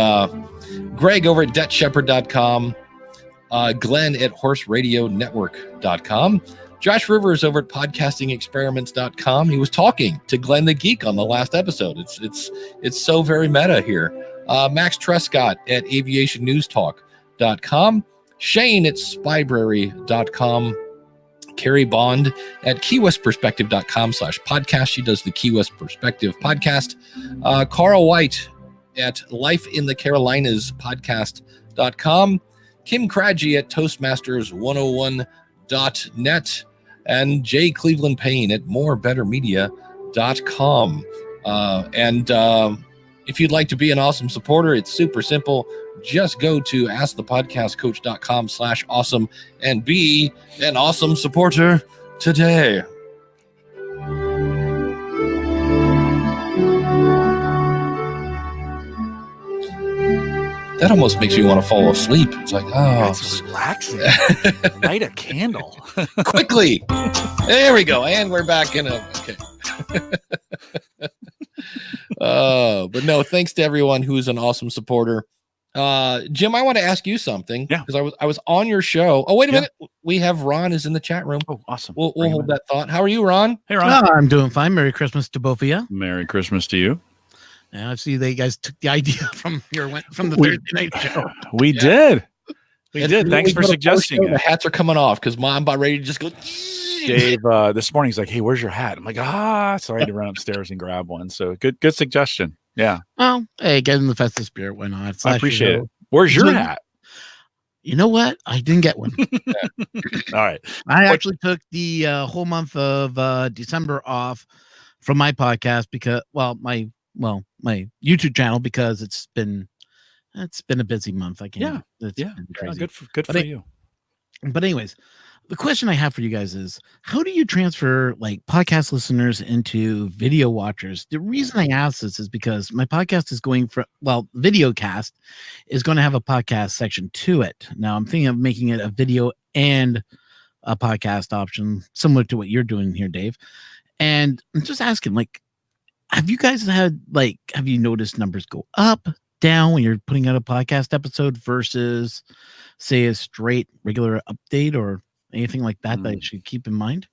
Greg over at debtshepherd.com. Glenn at horseradionetwork.com. Josh Rivers over at podcastingexperiments.com. He was talking to Glenn the Geek on the last episode. It's so very meta here. Max Trescott at aviationnewstalk.com. Shane at spybrary.com. Carrie Bond at keywestperspective.com/podcast. She does the Key West Perspective podcast. Carl White at Life in the Carolinas podcast.com. Kim Craggy at Toastmasters101.net. And Jay Cleveland Payne at morebettermedia.com. And if you'd like to be an awesome supporter, it's super simple. Just go to askthepodcastcoach.com/awesome and be an awesome supporter today. That almost makes me want to fall asleep. It's like, oh, it's relaxing. Light a candle quickly. There we go, and we're back in. Okay. But no, thanks to everyone who's an awesome supporter. Jim, I want to ask you something. Yeah, because I was on your show. Oh, wait a minute. We have Ron is in the chat room. Oh, awesome. We'll hold that thought. How are you, Ron? Hey, Ron. I'm doing fine. Merry Christmas to both of you. Merry Christmas to you. And I see that you guys took the idea from the Thursday night show. We did. Thanks for suggesting it. The hats are coming off because I'm about ready to just go. Dave, this morning he's like, "Hey, where's your hat?" I'm like, So I had to run upstairs and grab one. So good suggestion. Yeah. Well, hey, get in the festive spirit. Why not? I appreciate it. Where's your hat? You know what? I didn't get one. All right. I actually took the whole month of December off from my podcast because, my YouTube channel, because it's been a busy month. I can't. It's been crazy. Good for you. But anyways, the question I have for you guys is, how do you transfer like podcast listeners into video watchers? The reason I ask this is because my podcast is going for, Videocast is going to have a podcast section to it. Now I'm thinking of making it a video and a podcast option, similar to what you're doing here, Dave. And I'm just asking, like, have you guys have you noticed numbers go up, down when you're putting out a podcast episode versus, say, a straight regular update or anything like that that you should keep in mind?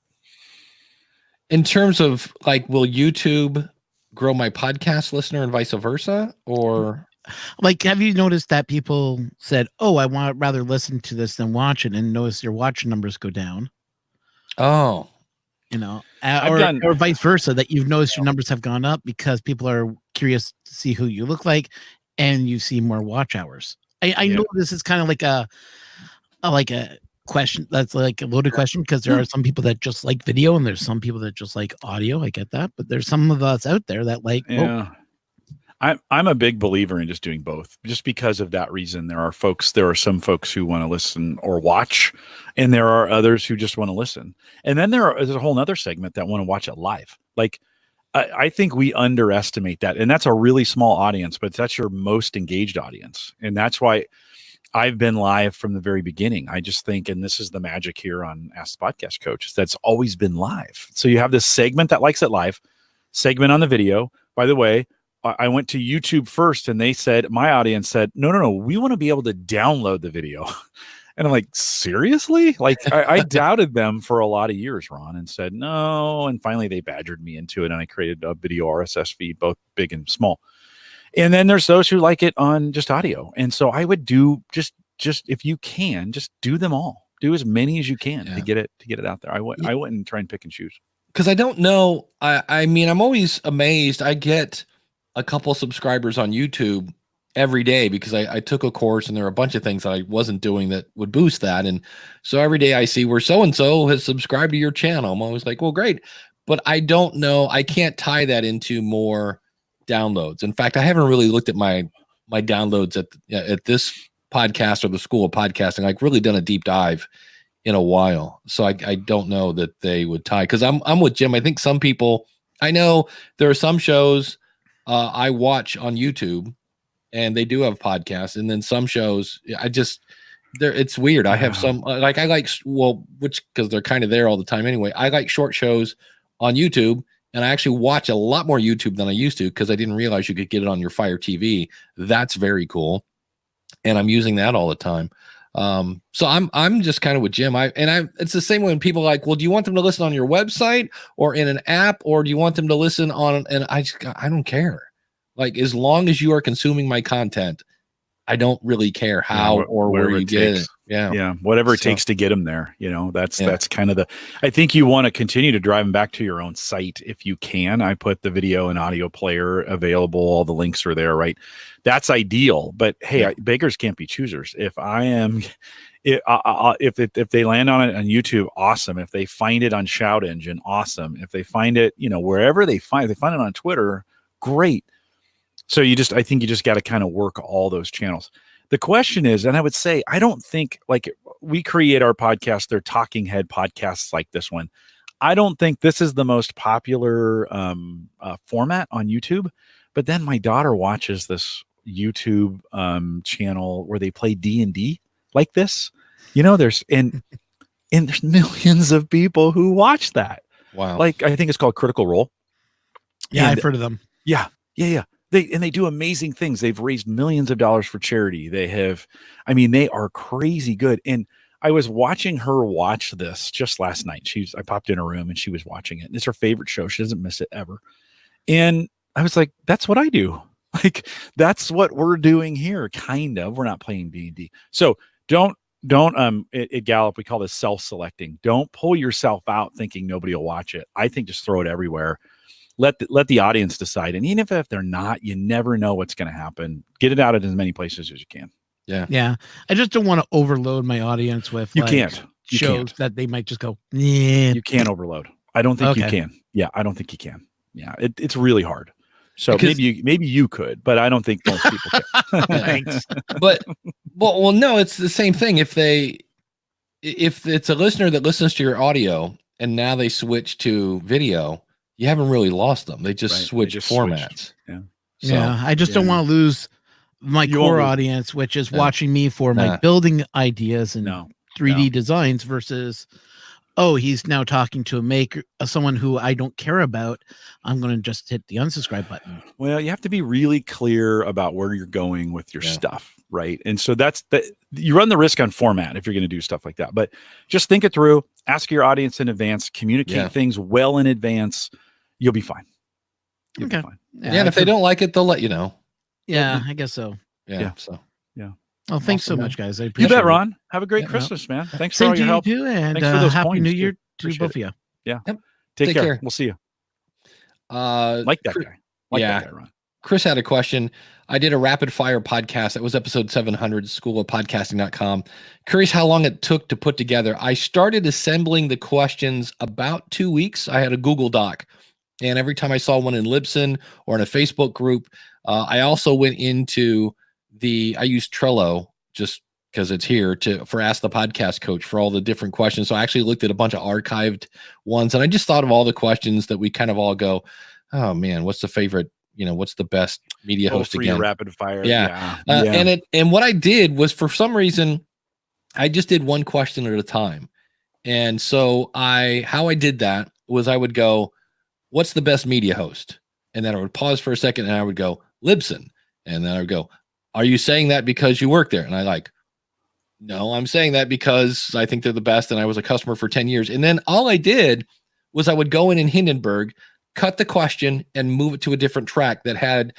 In terms of like, will YouTube grow my podcast listener and vice versa? Or like, have you noticed that people said, oh, I want rather listen to this than watch it, and notice your watch numbers go down? Oh, or vice versa, that you've noticed your numbers have gone up because people are curious to see who you look like and you see more watch hours. I know this is kind of like a question that's like a loaded question, because there are some people that just like video and there's some people that just like audio. I get that, but there's some of us out there that like, I'm a big believer in just doing both, just because of that reason. There are some folks who want to listen or watch, and there are others who just want to listen. And then there's a whole nother segment that want to watch it live. Like, I think we underestimate that, and that's a really small audience, but that's your most engaged audience. And that's why I've been live from the very beginning. I just think, and this is the magic here on Ask the Podcast Coach, that's always been live. So you have this segment that likes it live, segment on the video. By the way, I went to YouTube first, and my audience said, no, we want to be able to download the video. And I'm like, seriously? Like, I doubted them for a lot of years, Ron, and said no. And finally they badgered me into it, and I created a video RSS feed, both big and small. And then there's those who like it on just audio. And so I would do just if you can, just do them all. Do as many as you can to get it out there. I wouldn't try and pick and choose. Because I don't know. I mean, I'm always amazed. I get a couple subscribers on YouTube every day because I took a course, and there are a bunch of things that I wasn't doing that would boost that. And so every day I see where so-and-so has subscribed to your channel. I'm always like, well, great. But I don't know. I can't tie that into more downloads. In fact, I haven't really looked at my downloads at this podcast or the School of Podcasting, like really done a deep dive in a while. So I don't know that they would tie, because I'm with Jim. I think some people, I know there are some shows I watch on YouTube and they do have podcasts, and then some shows it's weird. I have some which, because they're kind of there all the time anyway. I like short shows on YouTube, and I actually watch a lot more YouTube than I used to, because I didn't realize you could get it on your Fire TV. That's very cool, and I'm using that all the time. So I'm just kind of with Jim. It's the same way when people are like, well, do you want them to listen on your website or in an app, or do you want them to listen on? And I don't care. Like, as long as you are consuming my content, I don't really care how or where you get it. Yeah. Whatever it takes to get them there. That's kind of I think you want to continue to drive them back to your own site if you can. I put the video and audio player available. All the links are there, right? That's ideal. But hey, beggars can't be choosers. If they land on it on YouTube, awesome. If they find it on Shout Engine, awesome. If they find it, wherever they find it on Twitter, great. So I think you just got to kind of work all those channels. The question is, and I would say, I don't think, like, we create our podcast, they're talking head podcasts like this one. I don't think this is the most popular format on YouTube, but then my daughter watches this YouTube channel where they play D&D like this. There's millions of people who watch that. Wow. Like, I think it's called Critical Role. Yeah, I've heard of them. Yeah. They do amazing things. They've raised millions of dollars for charity. They are crazy good. And I was watching her watch this just last night. I popped in her room and she was watching it. And it's her favorite show. She doesn't miss it ever. And I was like, that's what I do. Like, that's what we're doing here. Kind of. We're not playing D&D. So don't at Gallup, we call this self-selecting. Don't pull yourself out thinking nobody will watch it. I think just throw it everywhere. let the audience decide. And even if they're not, you never know what's going to happen. Get it out at as many places as you can. Yeah. I just don't want to overload my audience with shows that they might just go, yeah. You can't overload. I don't think you can. Yeah, I don't think you can. Yeah, it's really hard. So maybe you could, but I don't think most people can. Thanks. But well, no, it's the same thing. If it's a listener that listens to your audio and now they switch to video, you haven't really lost them. They just switch formats. Yeah. So, I just don't want to lose my core audience, which is watching me for my building ideas and 3D designs versus, he's now talking to someone who I don't care about. I'm going to just hit the unsubscribe button. Well, you have to be really clear about where you're going with your stuff, right? And so you run the risk on format if you're going to do stuff like that. But just think it through, ask your audience in advance, communicate things well in advance. You'll be fine. You'll be fine. Yeah, and if they don't like it, they'll let you know. Yeah, I guess so. Yeah. Well, thanks so much, guys. I appreciate it. You bet, Ron. Have a great Christmas, man. Thanks for all your help. Too, and thanks for those Happy New Year to both of you. Yeah. Yep. Take care. We'll see you. Like that guy. That guy, Ron. Chris had a question. I did a rapid fire podcast. That was episode 700, schoolofpodcasting.com. Curious how long it took to put together. I started assembling the questions about 2 weeks. I had a Google Doc. And every time I saw one in Libsyn or in a Facebook group, I also went into I used Trello just because it's here for Ask the Podcast Coach for all the different questions. So I actually looked at a bunch of archived ones, and I just thought of all the questions that we kind of all go, oh man, what's the favorite, what's the best media host again? Rapid fire. And what I did was, for some reason, I just did one question at a time. And so how I did that was I would go, what's the best media host? And then I would pause for a second and I would go, Libsyn. And then I would go, are you saying that because you work there? And no, I'm saying that because I think they're the best. And I was a customer for 10 years. And then all I did was I would go in Hindenburg, cut the question and move it to a different track that had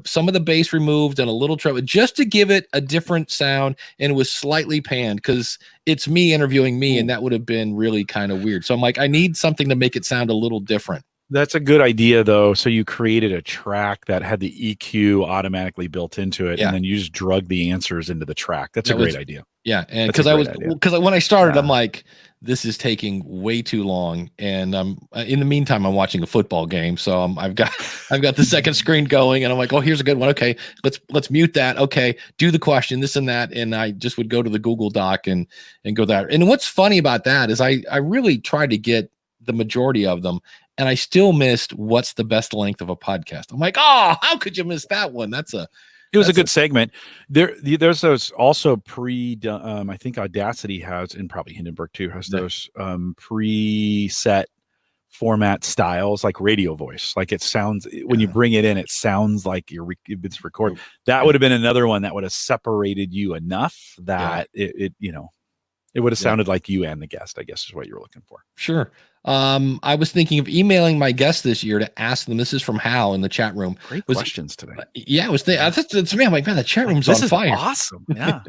some of the bass removed and a little treble, just to give it a different sound. And it was slightly panned because it's me interviewing me. And that would have been really kind of weird. So I'm like, I need something to make it sound a little different. That's a good idea, though. So you created a track that had the EQ automatically built into it, and then you just drug the answers into the track. That's a great idea. Yeah, and because when I started, I'm like, this is taking way too long, and in the meantime, I'm watching a football game, so I've got the second screen going, and I'm like, oh, here's a good one. Okay, let's mute that. Okay, do the question, this and that, and I just would go to the Google Doc and go there. And what's funny about that is I really tried to get the majority of them. And I still missed what's the best length of a podcast. I'm like, oh, how could you miss that one? It was a good segment. There's those also I think Audacity has, and probably Hindenburg too, has those preset format styles like radio voice. Like it sounds, when you bring it in, it sounds like it's recorded. That would have been another one that would have separated you enough that it would have sounded like you and the guest, I guess is what you were looking for. Sure. I was thinking of emailing my guests this year to ask them. This is from Hal in the chat room. Great questions today. Yeah, I was thinking. To me, I'm like, man, the chat room's on fire. Awesome. Yeah.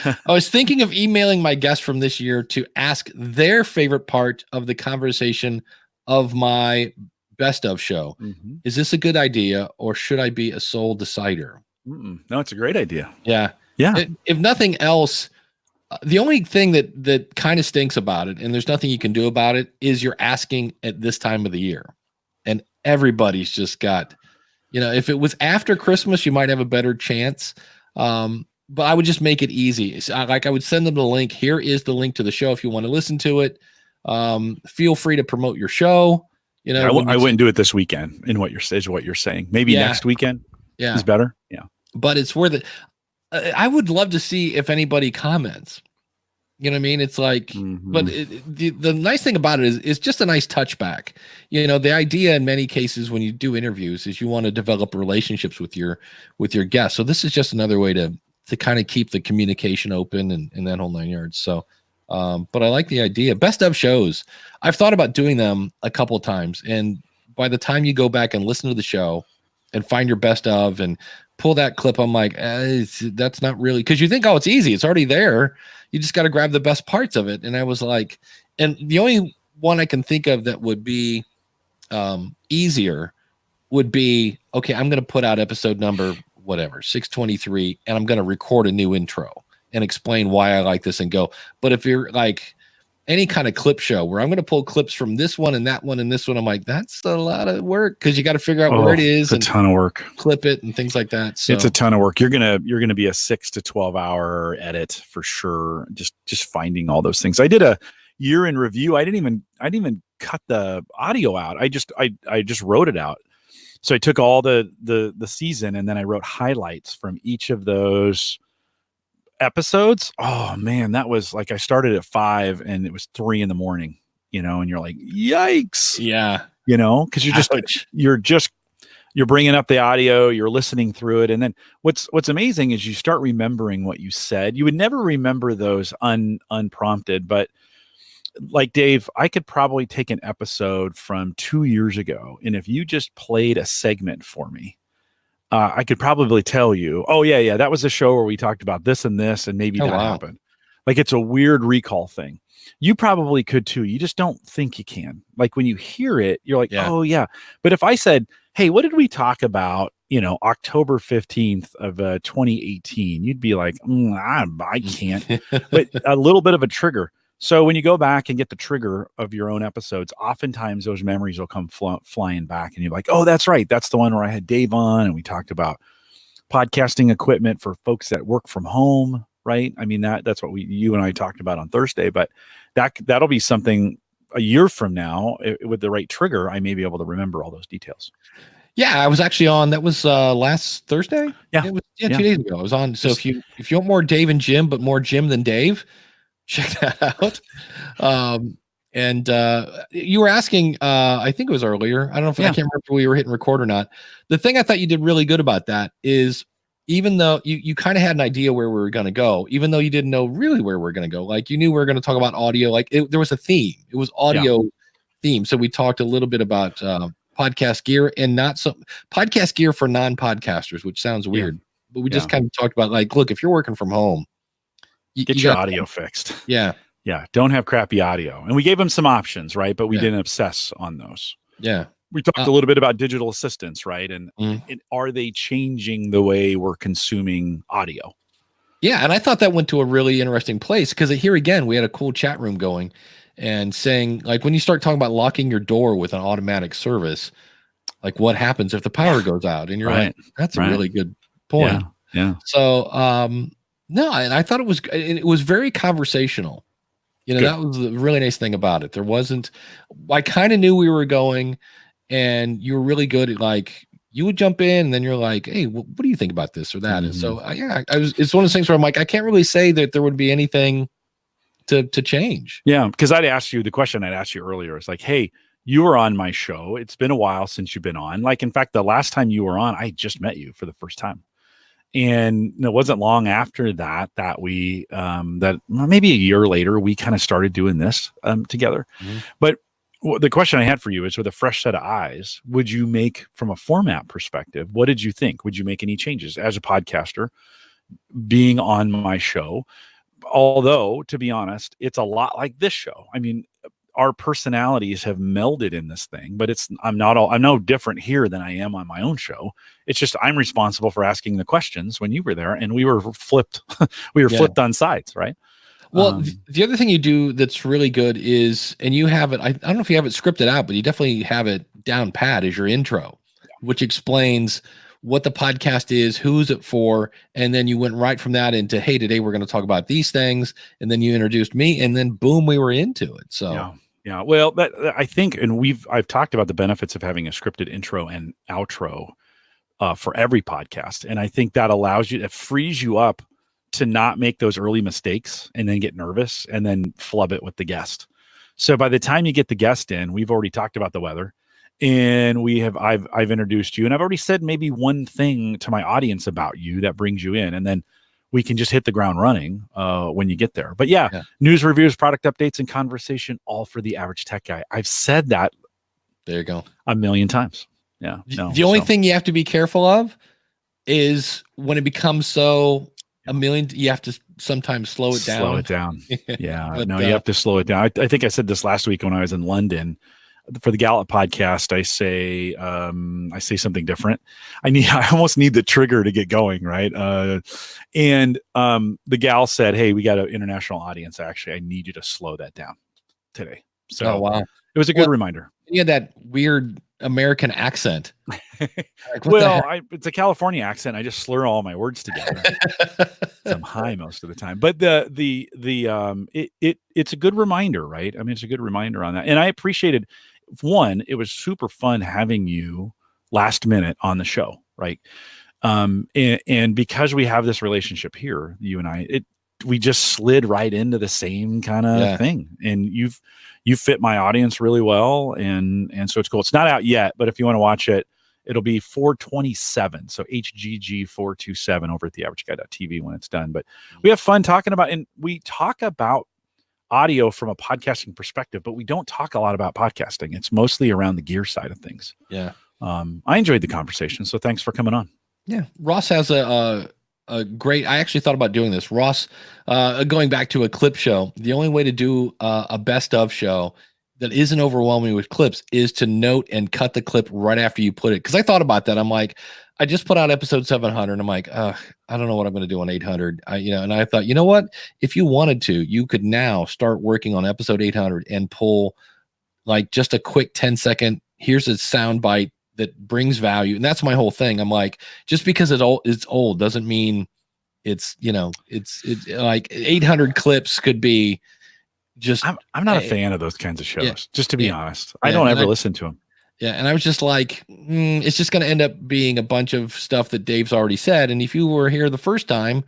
I was thinking of emailing my guests from this year to ask their favorite part of the conversation of my best of show. Mm-hmm. Is this a good idea, or should I be a sole decider? No, it's a great idea. Yeah. Yeah. If nothing else, the only thing that kind of stinks about it, and there's nothing you can do about it, is you're asking at this time of the year. And everybody's just got, if it was after Christmas, you might have a better chance. But I would just make it easy. I would send them the link. Here is the link to the show if you want to listen to it. Feel free to promote your show. I wouldn't do it this weekend in what you're saying. Maybe next weekend is better. Yeah. But it's worth it. I would love to see if anybody comments. You know what I mean? It's like, but the nice thing about it is it's just a nice touchback. The idea in many cases when you do interviews is you want to develop relationships with your guests. So this is just another way to kind of keep the communication open and that whole 9 yards. So, but I like the idea. Best of shows. I've thought about doing them a couple of times, and by the time you go back and listen to the show and find your best of and pull that clip, I'm like, that's not really, because you think, oh, it's easy, it's already there, you just got to grab the best parts of it. And I was like, and the only one I can think of that would be easier would be, okay, I'm going to put out episode number, whatever, 623, and I'm going to record a new intro and explain why I like this and go. But if you're like any kind of clip show where I'm going to pull clips from this one and that one and this one, I'm like, that's a lot of work because you got to figure out where it is. It's a ton of work. Clip it and things like that. So it's a ton of work. You're gonna be a 6 to 12 hour edit for sure. Just finding all those things. I did a year in review. I didn't even cut the audio out. I just wrote it out. So I took all the season and then I wrote highlights from each of those episodes. Oh man, that was like, I started at 5 and it was 3 a.m, and you're like, yikes. Yeah. Because you're bringing up the audio, you're listening through it. And then what's amazing is you start remembering what you said. You would never remember those unprompted, but like Dave, I could probably take an episode from 2 years ago. And if you just played a segment for me, I could probably tell you, oh yeah, that was a show where we talked about this and this, and maybe that happened. Like, it's a weird recall thing. You probably could too. You just don't think you can. Like, when you hear it, you're like, oh yeah. But if I said, hey, what did we talk about, October 15th of 2018, you'd be like, I can't. But a little bit of a trigger. So when you go back and get the trigger of your own episodes, oftentimes those memories will come flying back, and you're like, oh, that's right. That's the one where I had Dave on and we talked about podcasting equipment for folks that work from home, right? I mean, that's what you and I talked about on Thursday, but that'll be something a year from now with the right trigger. I may be able to remember all those details. Yeah, I was actually on. That was last Thursday. Yeah, it was, 2 days ago. I was on. So if you want more Dave and Jim, but more Jim than Dave, check that out. And you were asking, I think it was earlier. I don't know if I can't remember if we were hitting record or not. The thing I thought you did really good about that is, even though you kind of had an idea where we were going to go, even though you didn't know really where we're going to go, like you knew we were going to talk about audio, like there was a theme. It was audio theme. So we talked a little bit about podcast gear and not some podcast gear for non-podcasters, which sounds weird, but we just kind of talked about, like, look, if you're working from home, get your audio fixed. Yeah. Don't have crappy audio. And we gave them some options, right? But we didn't obsess on those. Yeah. We talked a little bit about digital assistants, right? And are they changing the way we're consuming audio? Yeah. And I thought that went to a really interesting place, because here again, we had a cool chat room going and saying, like, when you start talking about locking your door with an automatic service, like, what happens if the power goes out? And you're like, that's a really good point. Yeah. So, no, and I thought it was very conversational. That was the really nice thing about it. I kind of knew we were going, and you were really good at, like, you would jump in and then you're like, hey, what do you think about this or that? And so, it's one of those things where I'm like, I can't really say that there would be anything to change. Yeah. Because the question I'd asked you earlier is like, hey, you were on my show. It's been a while since you've been on. Like, in fact, the last time you were on, I just met you for the first time. And it wasn't long after that we maybe a year later, we kind of started doing this together. But the question I had for you is, with a fresh set of eyes, would you make, from a format perspective, what did you think? Would you make any changes as a podcaster being on my show? Although, to be honest, it's a lot like this show. I mean, our personalities have melded in this thing, but I'm no different here than I am on my own show. It's just, I'm responsible for asking the questions when you were there, and we were flipped. Flipped on sides, right? Well, the other thing you do that's really good is, and you have it, I don't know if you have it scripted out, but you definitely have it down pat, is your intro, which explains what the podcast is, who's it for, and then you went right from that into, hey, today we're going to talk about these things, and then you introduced me, and then boom, we were into it. So yeah. Well, I think, and I've talked about the benefits of having a scripted intro and outro for every podcast, and I think that allows you, it frees you up to not make those early mistakes and then get nervous and then flub it with the guest. So by the time you get the guest in, we've already talked about the weather, and I've introduced you, and I've already said maybe one thing to my audience about you that brings you in, and then we can just hit the ground running when you get there. But news, reviews, product updates, and conversation, all for the average tech guy. I've said that. There you go. A million times. Yeah. The only thing you have to be careful of is when it becomes so a million, you have to sometimes slow it down. Yeah. You have to slow it down. I think I said this last week when I was in London. for the Gallup podcast, I say something different. I almost need the trigger to get going, right? And the gal said, "Hey, we got an international audience. Actually, I need you to slow that down today." So, oh, wow. It was a good reminder. You had that weird American accent. It's a California accent. I just slur all my words together. I'm high most of the time, but it's a good reminder, right? I mean, it's a good reminder on that, and I appreciated. One, it was super fun having you last minute on the show, right? And because we have this relationship here, you and I, we just slid right into the same kind of thing, and you fit my audience really well, and so it's cool. It's not out yet, but if you want to watch it, it'll be 427. So HGG 427 over at theaverageguy.tv when it's done. But we have fun talking about, and we talk about audio from a podcasting perspective, but we don't talk a lot about podcasting. It's mostly around the gear side of things. Yeah. I enjoyed the conversation. So thanks for coming on. Yeah. Ross has a great, I actually thought about doing this. Ross, going back to a clip show, the only way to do a best of show that isn't overwhelming with clips is to note and cut the clip right after you put it. Cause I thought about that. I'm like, I just put out episode 700. I'm like, I don't know what I'm going to do on 800. And I thought, you know what, if you wanted to, you could now start working on episode 800 and pull like just a quick 10-second, here's a sound bite that brings value. And that's my whole thing. I'm like, just because it's old doesn't mean it's like 800 clips could be just. I'm not a fan of those kinds of shows, just to be honest. I don't ever listen to them. Yeah. And I was just like, it's just going to end up being a bunch of stuff that Dave's already said. And if you were here the first time,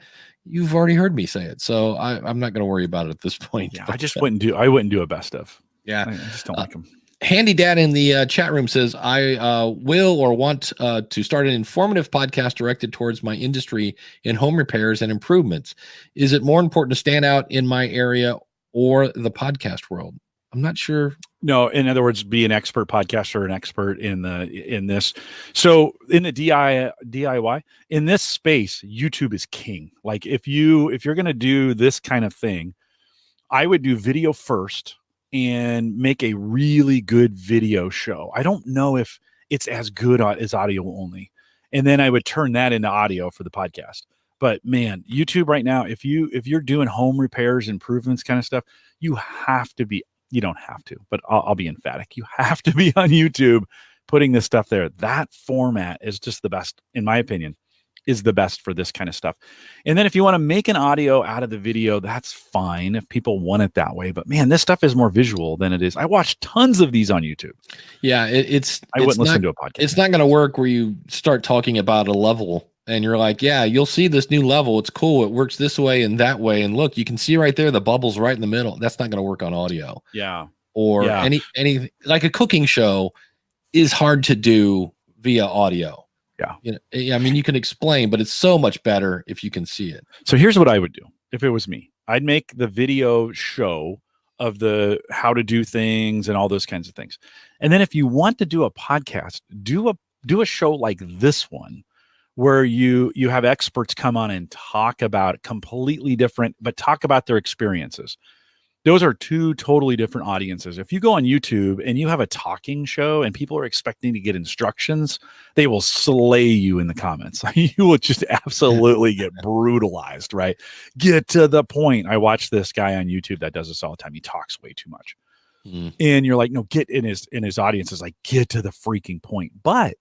you've already heard me say it. So I'm not going to worry about it at this point. Yeah, I wouldn't do a best of. Yeah. I just don't like them. Handy Dad in the chat room says, I will or want to start an informative podcast directed towards my industry in home repairs and improvements. Is it more important to stand out in my area or the podcast world? I'm not sure. No, in other words, be an expert podcaster, an expert in this. So in the DIY, in this space, YouTube is king. Like if you're going to do this kind of thing, I would do video first and make a really good video show. I don't know if it's as good as audio only. And then I would turn that into audio for the podcast. But man, YouTube right now, if you're doing home repairs, improvements kind of stuff, you don't have to, but I'll be emphatic. You have to be on YouTube putting this stuff there. That format is just the best, in my opinion, is the best for this kind of stuff. And then if you want to make an audio out of the video, that's fine if people want it that way. But man, this stuff is more visual than it is. I watch tons of these on YouTube. Yeah, I wouldn't listen to a podcast. It's not going to work where you start talking about a level and you're like, yeah, you'll see this new level. It's cool. It works this way and that way. And look, you can see right there, the bubbles right in the middle. That's not going to work on audio. Yeah. Or any like a cooking show is hard to do via audio. Yeah. I mean, you can explain, but it's so much better if you can see it. So here's what I would do if it was me. I'd make the video show of the how to do things and all those kinds of things. And then if you want to do a podcast, do a show like this one, where you have experts come on and talk about completely different, but talk about their experiences. Those are two totally different audiences. If you go on YouTube and you have a talking show and people are expecting to get instructions, they will slay you in the comments. You will just absolutely get brutalized, right? Get to the point. I watch this guy on YouTube that does this all the time. He talks way too much. And you're like, no, get in his audience is like, get to the freaking point. But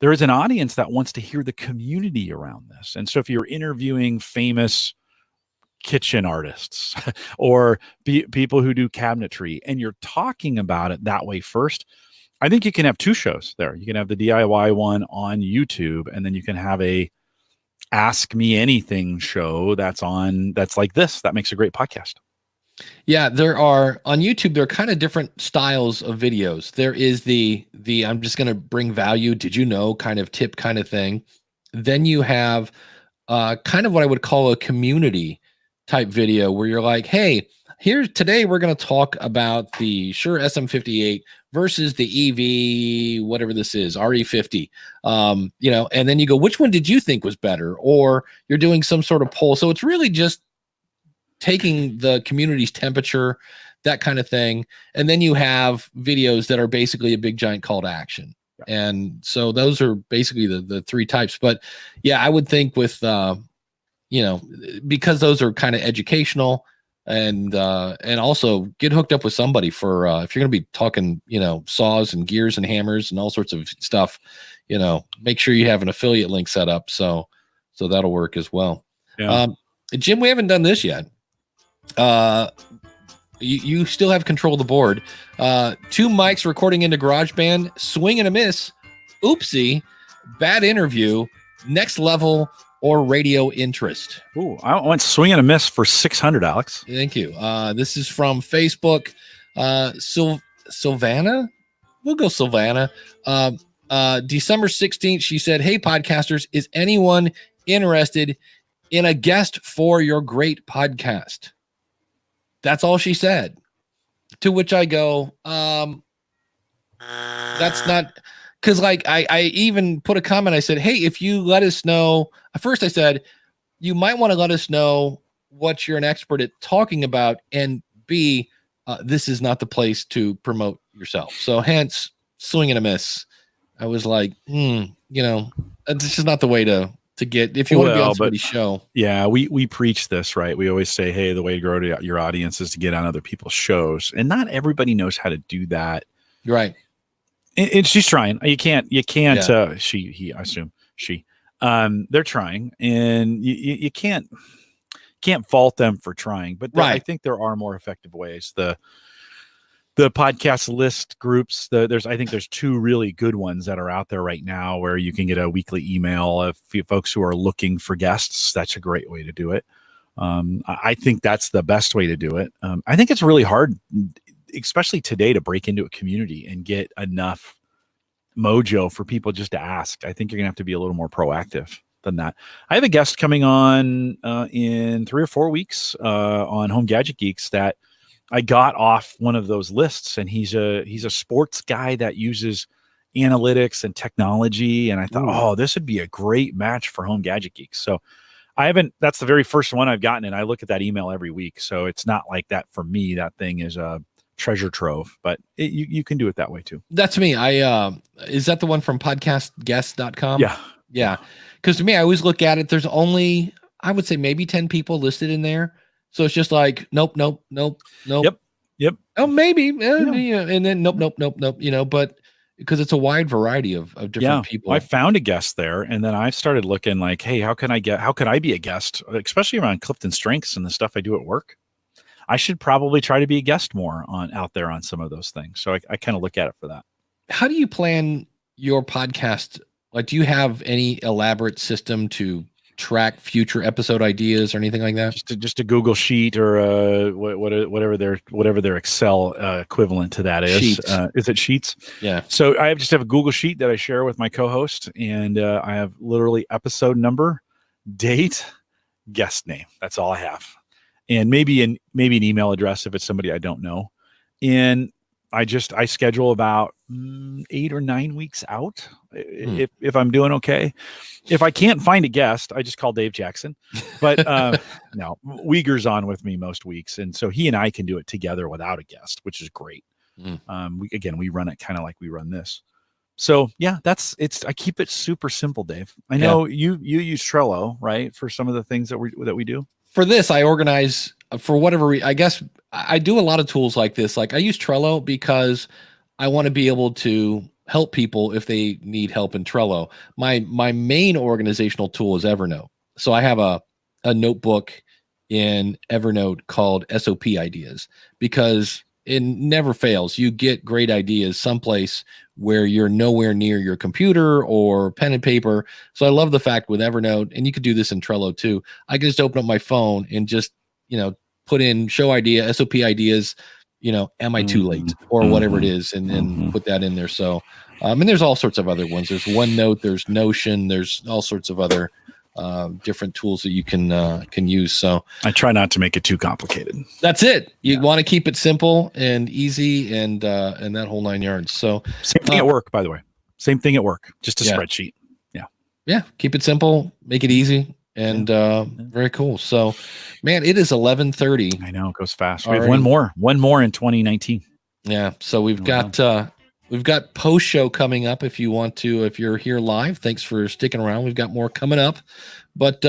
there is an audience that wants to hear the community around this. And so if you're interviewing famous kitchen artists or people who do cabinetry and you're talking about it that way first, I think you can have two shows there. You can have the DIY one on YouTube, and then you can have a Ask Me Anything show that's like this. That makes a great podcast. Yeah, there are on YouTube, there are kind of different styles of videos. There is the I'm just going to bring value, did you know, kind of tip kind of thing. Then you have kind of what I would call a community type video where you're like, hey, today we're going to talk about the Shure SM58 versus the EV, whatever this is, RE50. And then you go, which one did you think was better? Or you're doing some sort of poll. So it's really just taking the community's temperature, that kind of thing. And then you have videos that are basically a big giant call to action. And so those are basically the three types. But yeah, I would think with, because those are kind of educational, and also get hooked up with somebody for, if you're going to be talking, saws and gears and hammers and all sorts of stuff, make sure you have an affiliate link set up. So that'll work as well. Yeah. Jim, we haven't done this yet. You still have control of the board. 2 mics recording into GarageBand, swing and a miss, oopsie, bad interview, next level, or radio interest. Ooh, I went swing and a miss for 600, Alex. Thank you. This is from Facebook. Sylvana? We'll go Sylvana. December 16th, she said, "Hey, podcasters, is anyone interested in a guest for your great podcast?" That's all she said. To which I go, that's not, because I even put a comment. I said, "Hey, if you let us know," at first I said, "You might want to let us know what you're an expert at talking about, and B, this is not the place to promote yourself." So hence swing and a miss. I was like, this is not the way to get, if you want to be on somebody's show. Yeah, we preach this, right? We always say, hey, the way to grow your audience is to get on other people's shows. And not everybody knows how to do that. You're right. And she's trying. You can't, Yeah. I assume she, they're trying, and you can't fault them for trying, but right. I think there are more effective ways. The podcast list groups, I think there's 2 really good ones that are out there right now where you can get a weekly email of folks who are looking for guests. That's a great way to do it. I think that's the best way to do it. I think it's really hard, especially today, to break into a community and get enough mojo for people just to ask. I think you're gonna have to be a little more proactive than that. I have a guest coming on in 3 or 4 weeks on Home Gadget Geeks that I got off one of those lists, and he's a sports guy that uses analytics and technology. And I thought, this would be a great match for Home Gadget Geeks. So that's the very first one I've gotten. And I look at that email every week. So it's not like that for me. That thing is a treasure trove, but you can do it that way too. That's me. Is that the one from podcastguest.com? Yeah. Yeah. Cause to me, I always look at it. There's only, I would say maybe 10 people listed in there. So it's just like, nope. Yep. Oh, maybe. And then nope. But because it's a wide variety of different people. I found a guest there, and then I started looking like, hey, how could I be a guest, especially around Clifton Strengths and the stuff I do at work? I should probably try to be a guest more out there on some of those things. So I kind of look at it for that. How do you plan your podcast? Like, do you have any elaborate system to track future episode ideas or anything like that? Just a Google sheet or whatever their Excel equivalent to that is. Sheets. Is it Sheets? Yeah. So I just have a Google sheet that I share with my co-host, and I have literally episode number, date, guest name. That's all I have, and maybe an email address if it's somebody I don't know. And I schedule about 8 or 9 weeks out if I'm doing okay. If I can't find a guest, I just call Dave Jackson. But no, Uyghur's on with me most weeks, and so he and I can do it together without a guest, which is great. We run it kind of like we run this. So yeah, I keep it super simple, Dave. I know you use Trello, right, for some of the things that we do. For this, I organize for whatever I guess I do a lot of tools like this. Like I use Trello because I want to be able to help people if they need help in Trello. My main organizational tool is Evernote. So I have a notebook in Evernote called SOP Ideas, because it never fails. You get great ideas someplace where you're nowhere near your computer or pen and paper. So I love the fact with Evernote, and you could do this in Trello too. I can just open up my phone and just, put in show idea, SOP ideas, am I too late or whatever it is, and put that in there. So, and there's all sorts of other ones. There's OneNote, there's Notion, there's all sorts of other different tools that you can use. So I try not to make it too complicated. That's it. You want to keep it simple and easy, and that whole 9 yards. So same thing at work, by the way. Same thing at work. Just a spreadsheet. Yeah. Keep it simple. Make it easy. And very cool. So, man, it is 11:30. I know, it goes fast. We have one more in 2019. Yeah. So we've got post show coming up. If you're here live, thanks for sticking around. We've got more coming up. But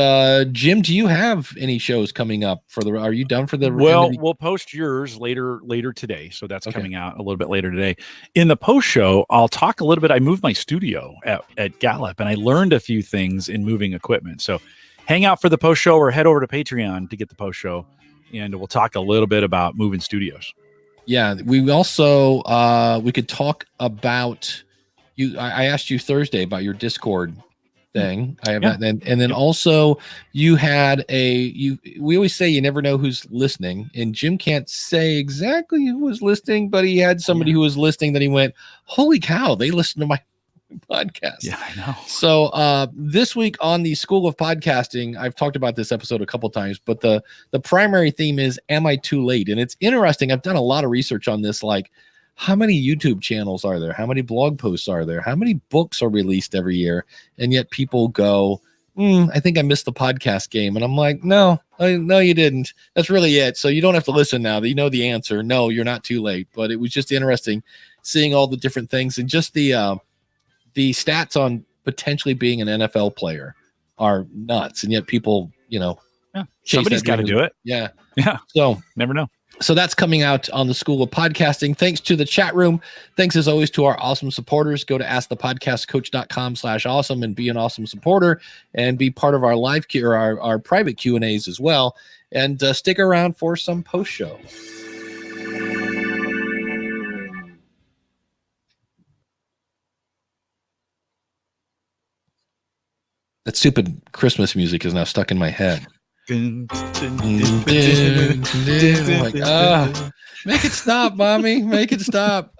Jim, do you have any shows coming up are you done for the? Well, we'll post yours later today. So that's coming out a little bit later today. In the post show, I'll talk a little bit. I moved my studio at Gallup, and I learned a few things in moving equipment. So hang out for the post show or head over to Patreon to get the post show, and we'll talk a little bit about moving studios. Yeah, we also we could talk about you. I asked you Thursday about your Discord thing. I have that, and then also you had we always say you never know who's listening, and Jim can't say exactly who was listening, but he had somebody who was listening that he went, holy cow, they listen to my podcast. Yeah, I know. So this week on the School of Podcasting, I've talked about this episode a couple times, but the primary theme is, am I too late? And it's interesting. I've done a lot of research on this, like how many YouTube channels are there? How many blog posts are there? How many books are released every year? And yet people go, I think I missed the podcast game. And I'm like, no, you didn't. That's really it. So you don't have to listen now that you know the answer. No, you're not too late. But it was just interesting seeing all the different things, and just the stats on potentially being an NFL player are nuts. And yet people, somebody's got to do it. Yeah. Yeah. So never know. So that's coming out on the School of Podcasting. Thanks to the chat room. Thanks as always to our awesome supporters. Go to askthepodcastcoach.com/awesome and be an awesome supporter and be part of our live or our private Q&As as well. And stick around for some post show. That stupid Christmas music is now stuck in my head. I'm like, make it stop, mommy. Make it stop.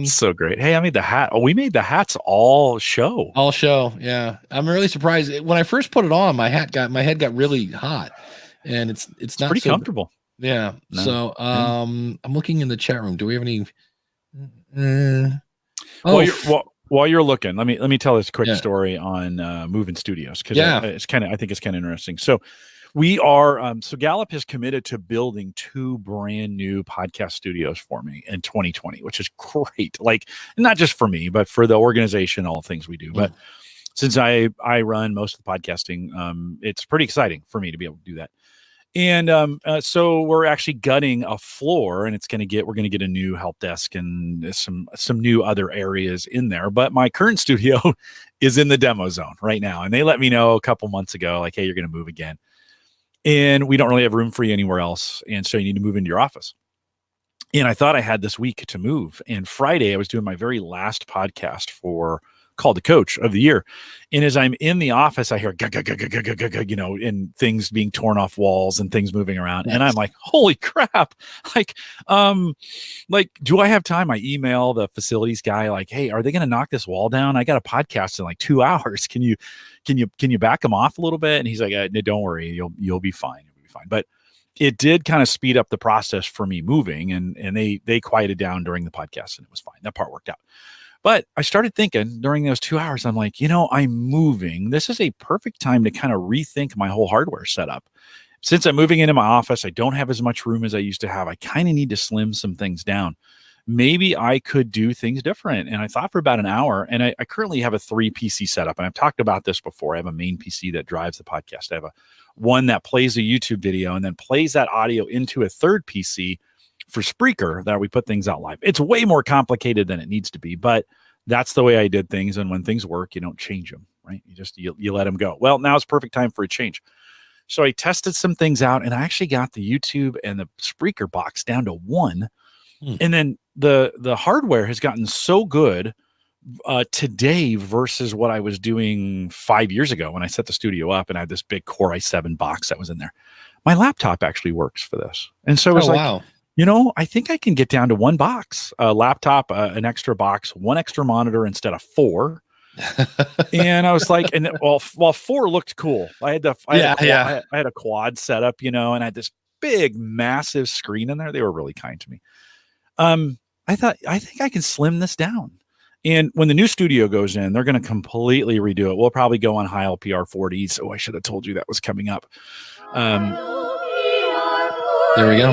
So great. Hey, I made the hat. Oh, we made the hats all show. All show. Yeah. I'm really surprised. When I first put it on, my head got really hot, and it's not pretty comfortable. Yeah. No. So I'm looking in the chat room. Do we have any? While you're looking, let me tell this quick story on moving studios, because I think it's kind of interesting. So we are so Gallup has committed to building 2 brand new podcast studios for me in 2020, which is great. Like, not just for me, but for the organization, all the things we do. But since I run most of the podcasting, it's pretty exciting for me to be able to do that. And so we're actually gutting a floor, and we're going to get a new help desk and some new other areas in there. But my current studio is in the demo zone right now. And they let me know a couple months ago, like, hey, you're going to move again. And we don't really have room for you anywhere else. And so you need to move into your office. And I thought I had this week to move. And Friday, I was doing my very last podcast for Called the Coach of the year. And as I'm in the office, I hear, and things being torn off walls and things moving around. Nice. And I'm like, holy crap. Like, do I have time? I email the facilities guy, like, hey, are they going to knock this wall down? I got a podcast in like 2 hours. Can you back them off a little bit? And he's like, no, don't worry. You'll be fine. You'll be fine. But it did kind of speed up the process for me moving, and they quieted down during the podcast, and it was fine. That part worked out. But I started thinking during those 2 hours, I'm like, I'm moving. This is a perfect time to kind of rethink my whole hardware setup. Since I'm moving into my office, I don't have as much room as I used to have. I kind of need to slim some things down. Maybe I could do things different. And I thought for about an hour, and I currently have a 3 PC setup. And I've talked about this before. I have a main PC that drives the podcast. I have one that plays a YouTube video and then plays that audio into a third PC for Spreaker that we put things out live. It's way more complicated than it needs to be, but that's the way I did things. And when things work, you don't change them, right? You let them go. Well, now it's perfect time for a change. So I tested some things out, and I actually got the YouTube and the Spreaker box down to 1. And then the hardware has gotten so good today versus what I was doing 5 years ago when I set the studio up and I had this big Core i7 box that was in there. My laptop actually works for this. And so it was wow. I think I can get down to 1 box, a laptop, an extra box, 1 extra monitor instead of 4. And I was like, while 4 looked cool, I had a quad setup, and I had this big, massive screen in there. They were really kind to me. I think I can slim this down. And when the new studio goes in, they're going to completely redo it. We'll probably go on Heil PR40. So I should have told you that was coming up. There we go.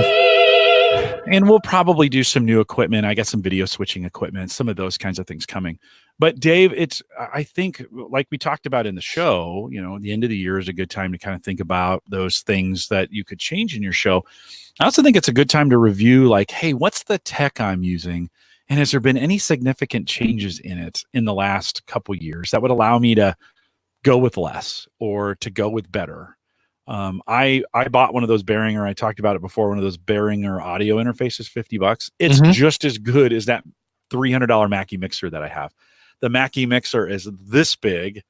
And we'll probably do some new equipment. I got some video switching equipment, some of those kinds of things coming. But Dave, I think like we talked about in the show, the end of the year is a good time to kind of think about those things that you could change in your show. I also think it's a good time to review like, hey, what's the tech I'm using? And has there been any significant changes in it in the last couple years that would allow me to go with less or to go with better? I bought one of those Behringer. I talked about it before. One of those Behringer audio interfaces, $50. It's just as good as that $300 Mackie mixer that I have. The Mackie mixer is this big.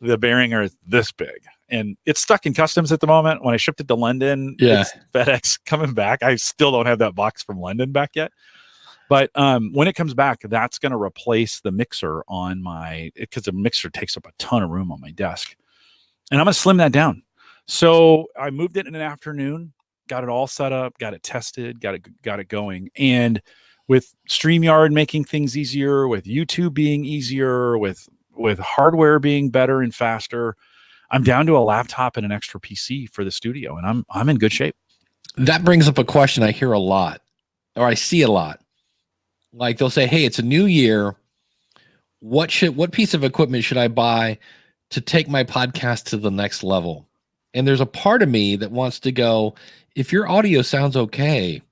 The Behringer is this big, and it's stuck in customs at the moment. When I shipped it to London, it's FedEx coming back. I still don't have that box from London back yet. But when it comes back, that's going to replace the mixer on because the mixer takes up a ton of room on my desk, and I'm going to slim that down. So I moved it in an afternoon, got it all set up, got it tested, got it going. And with StreamYard making things easier, with YouTube being easier, with hardware being better and faster, I'm down to a laptop and an extra PC for the studio, and I'm in good shape. That brings up a question I hear a lot, or I see a lot. Like they'll say, "Hey, it's a new year. What piece of equipment should I buy to take my podcast to the next level?" And there's a part of me that wants to go, if your audio sounds okay,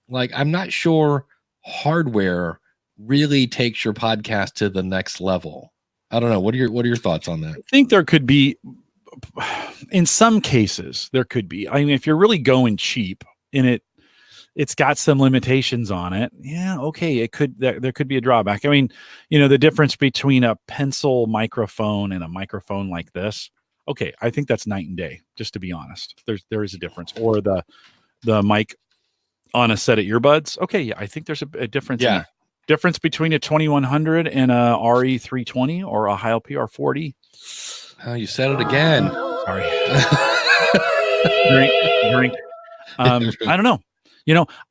like I'm not sure hardware really takes your podcast to the next level. I don't know. What are your thoughts on that? I think there could be, in some cases, there could be. I mean, if you're really going cheap and it's got some limitations on it, yeah, okay, there could be a drawback. I mean, the difference between a pencil microphone and a microphone like this. Okay, I think that's night and day, just to be honest. There is a difference. Or the mic on a set of earbuds. Okay, yeah, I think there's a difference. Yeah. Difference between a 2100 and a RE320 or a Heil PR40. Oh, you said it again. Sorry. Drink. I don't know.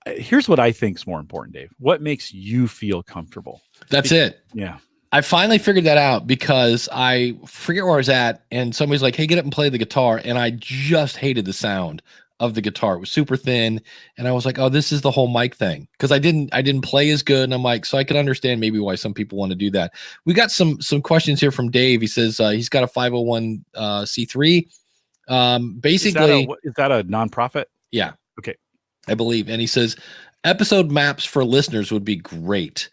Here's what I think is more important, Dave. What makes you feel comfortable? That's it. Yeah. I finally figured that out because I forget where I was at, and somebody's like, "Hey, get up and play the guitar," and I just hated the sound of the guitar. It was super thin, and I was like, "Oh, this is the whole mic thing," because I didn't play as good, and I'm like, so I can understand maybe why some people want to do that. We got some questions here from Dave. He says he's got a 501c3. Basically, is that a nonprofit? Yeah. Okay. I believe, and he says episode maps for listeners would be great.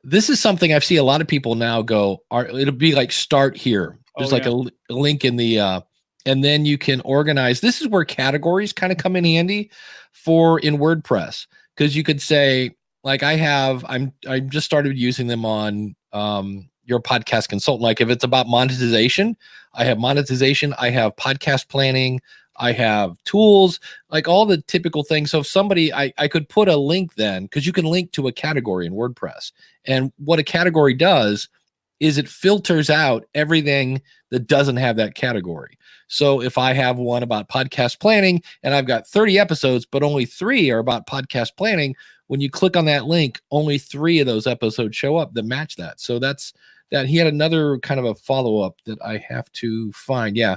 This is something I've seen a lot of people now go, it'll be like start here. There's a link in the, and then you can organize. This is where categories kind of come in handy in WordPress. Cause you could say like I just started using them on, your podcast consultant. Like if it's about monetization, I have monetization, I have podcast planning, I have tools, like all the typical things. So if somebody, I could put a link then, because you can link to a category in WordPress. And what a category does is it filters out everything that doesn't have that category. So if I have one about podcast planning and I've got 30 episodes, but only 3 are about podcast planning, when you click on that link, only 3 of those episodes show up that match that. So that's that. He had another kind of a follow-up that I have to find. Yeah.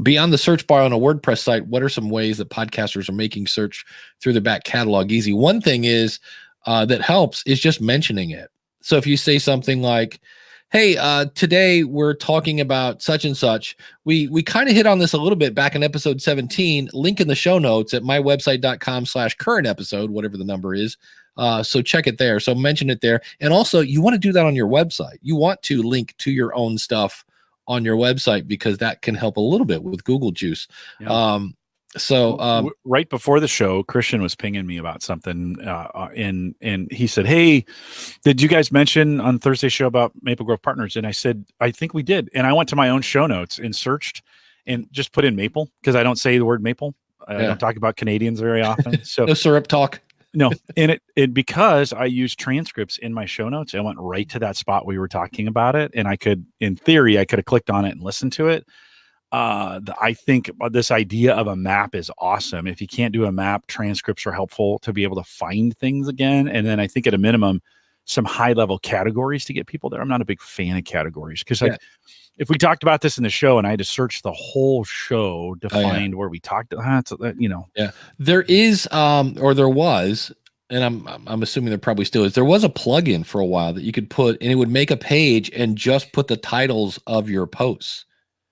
Beyond the search bar on a WordPress site, what are some ways that podcasters are making search through the back catalog easy? One thing is that helps is just mentioning it. So if you say something like, hey, today we're talking about such and such. We kind of hit on this a little bit back in episode 17, link in the show notes at mywebsite.com/current episode, whatever the number is. So check it there. So mention it there. And also you want to do that on your website. You want to link to your own stuff on your website because that can help a little bit with Google Juice. Yeah. Right before the show, Christian was pinging me about something, and he said, "Hey, did you guys mention on Thursday's show about Maple Grove Partners?" And I said, "I think we did." And I went to my own show notes and searched and just put in maple because I don't say the word maple. I don't talk about Canadians very often. So no syrup talk. No, and it because I used transcripts in my show notes, I went right to that spot we were talking about it, and I could, in theory, I could have clicked on it and listened to it. I think this idea of a map is awesome. If you can't do a map, transcripts are helpful to be able to find things again. And then I think at a minimum, some high level categories to get people there. I'm not a big fan of categories because like if we talked about this in the show and I had to search the whole show to find where we talked, there is or there was, and I'm assuming there probably still is. There was a plugin for a while that you could put, and it would make a page and just put the titles of your posts.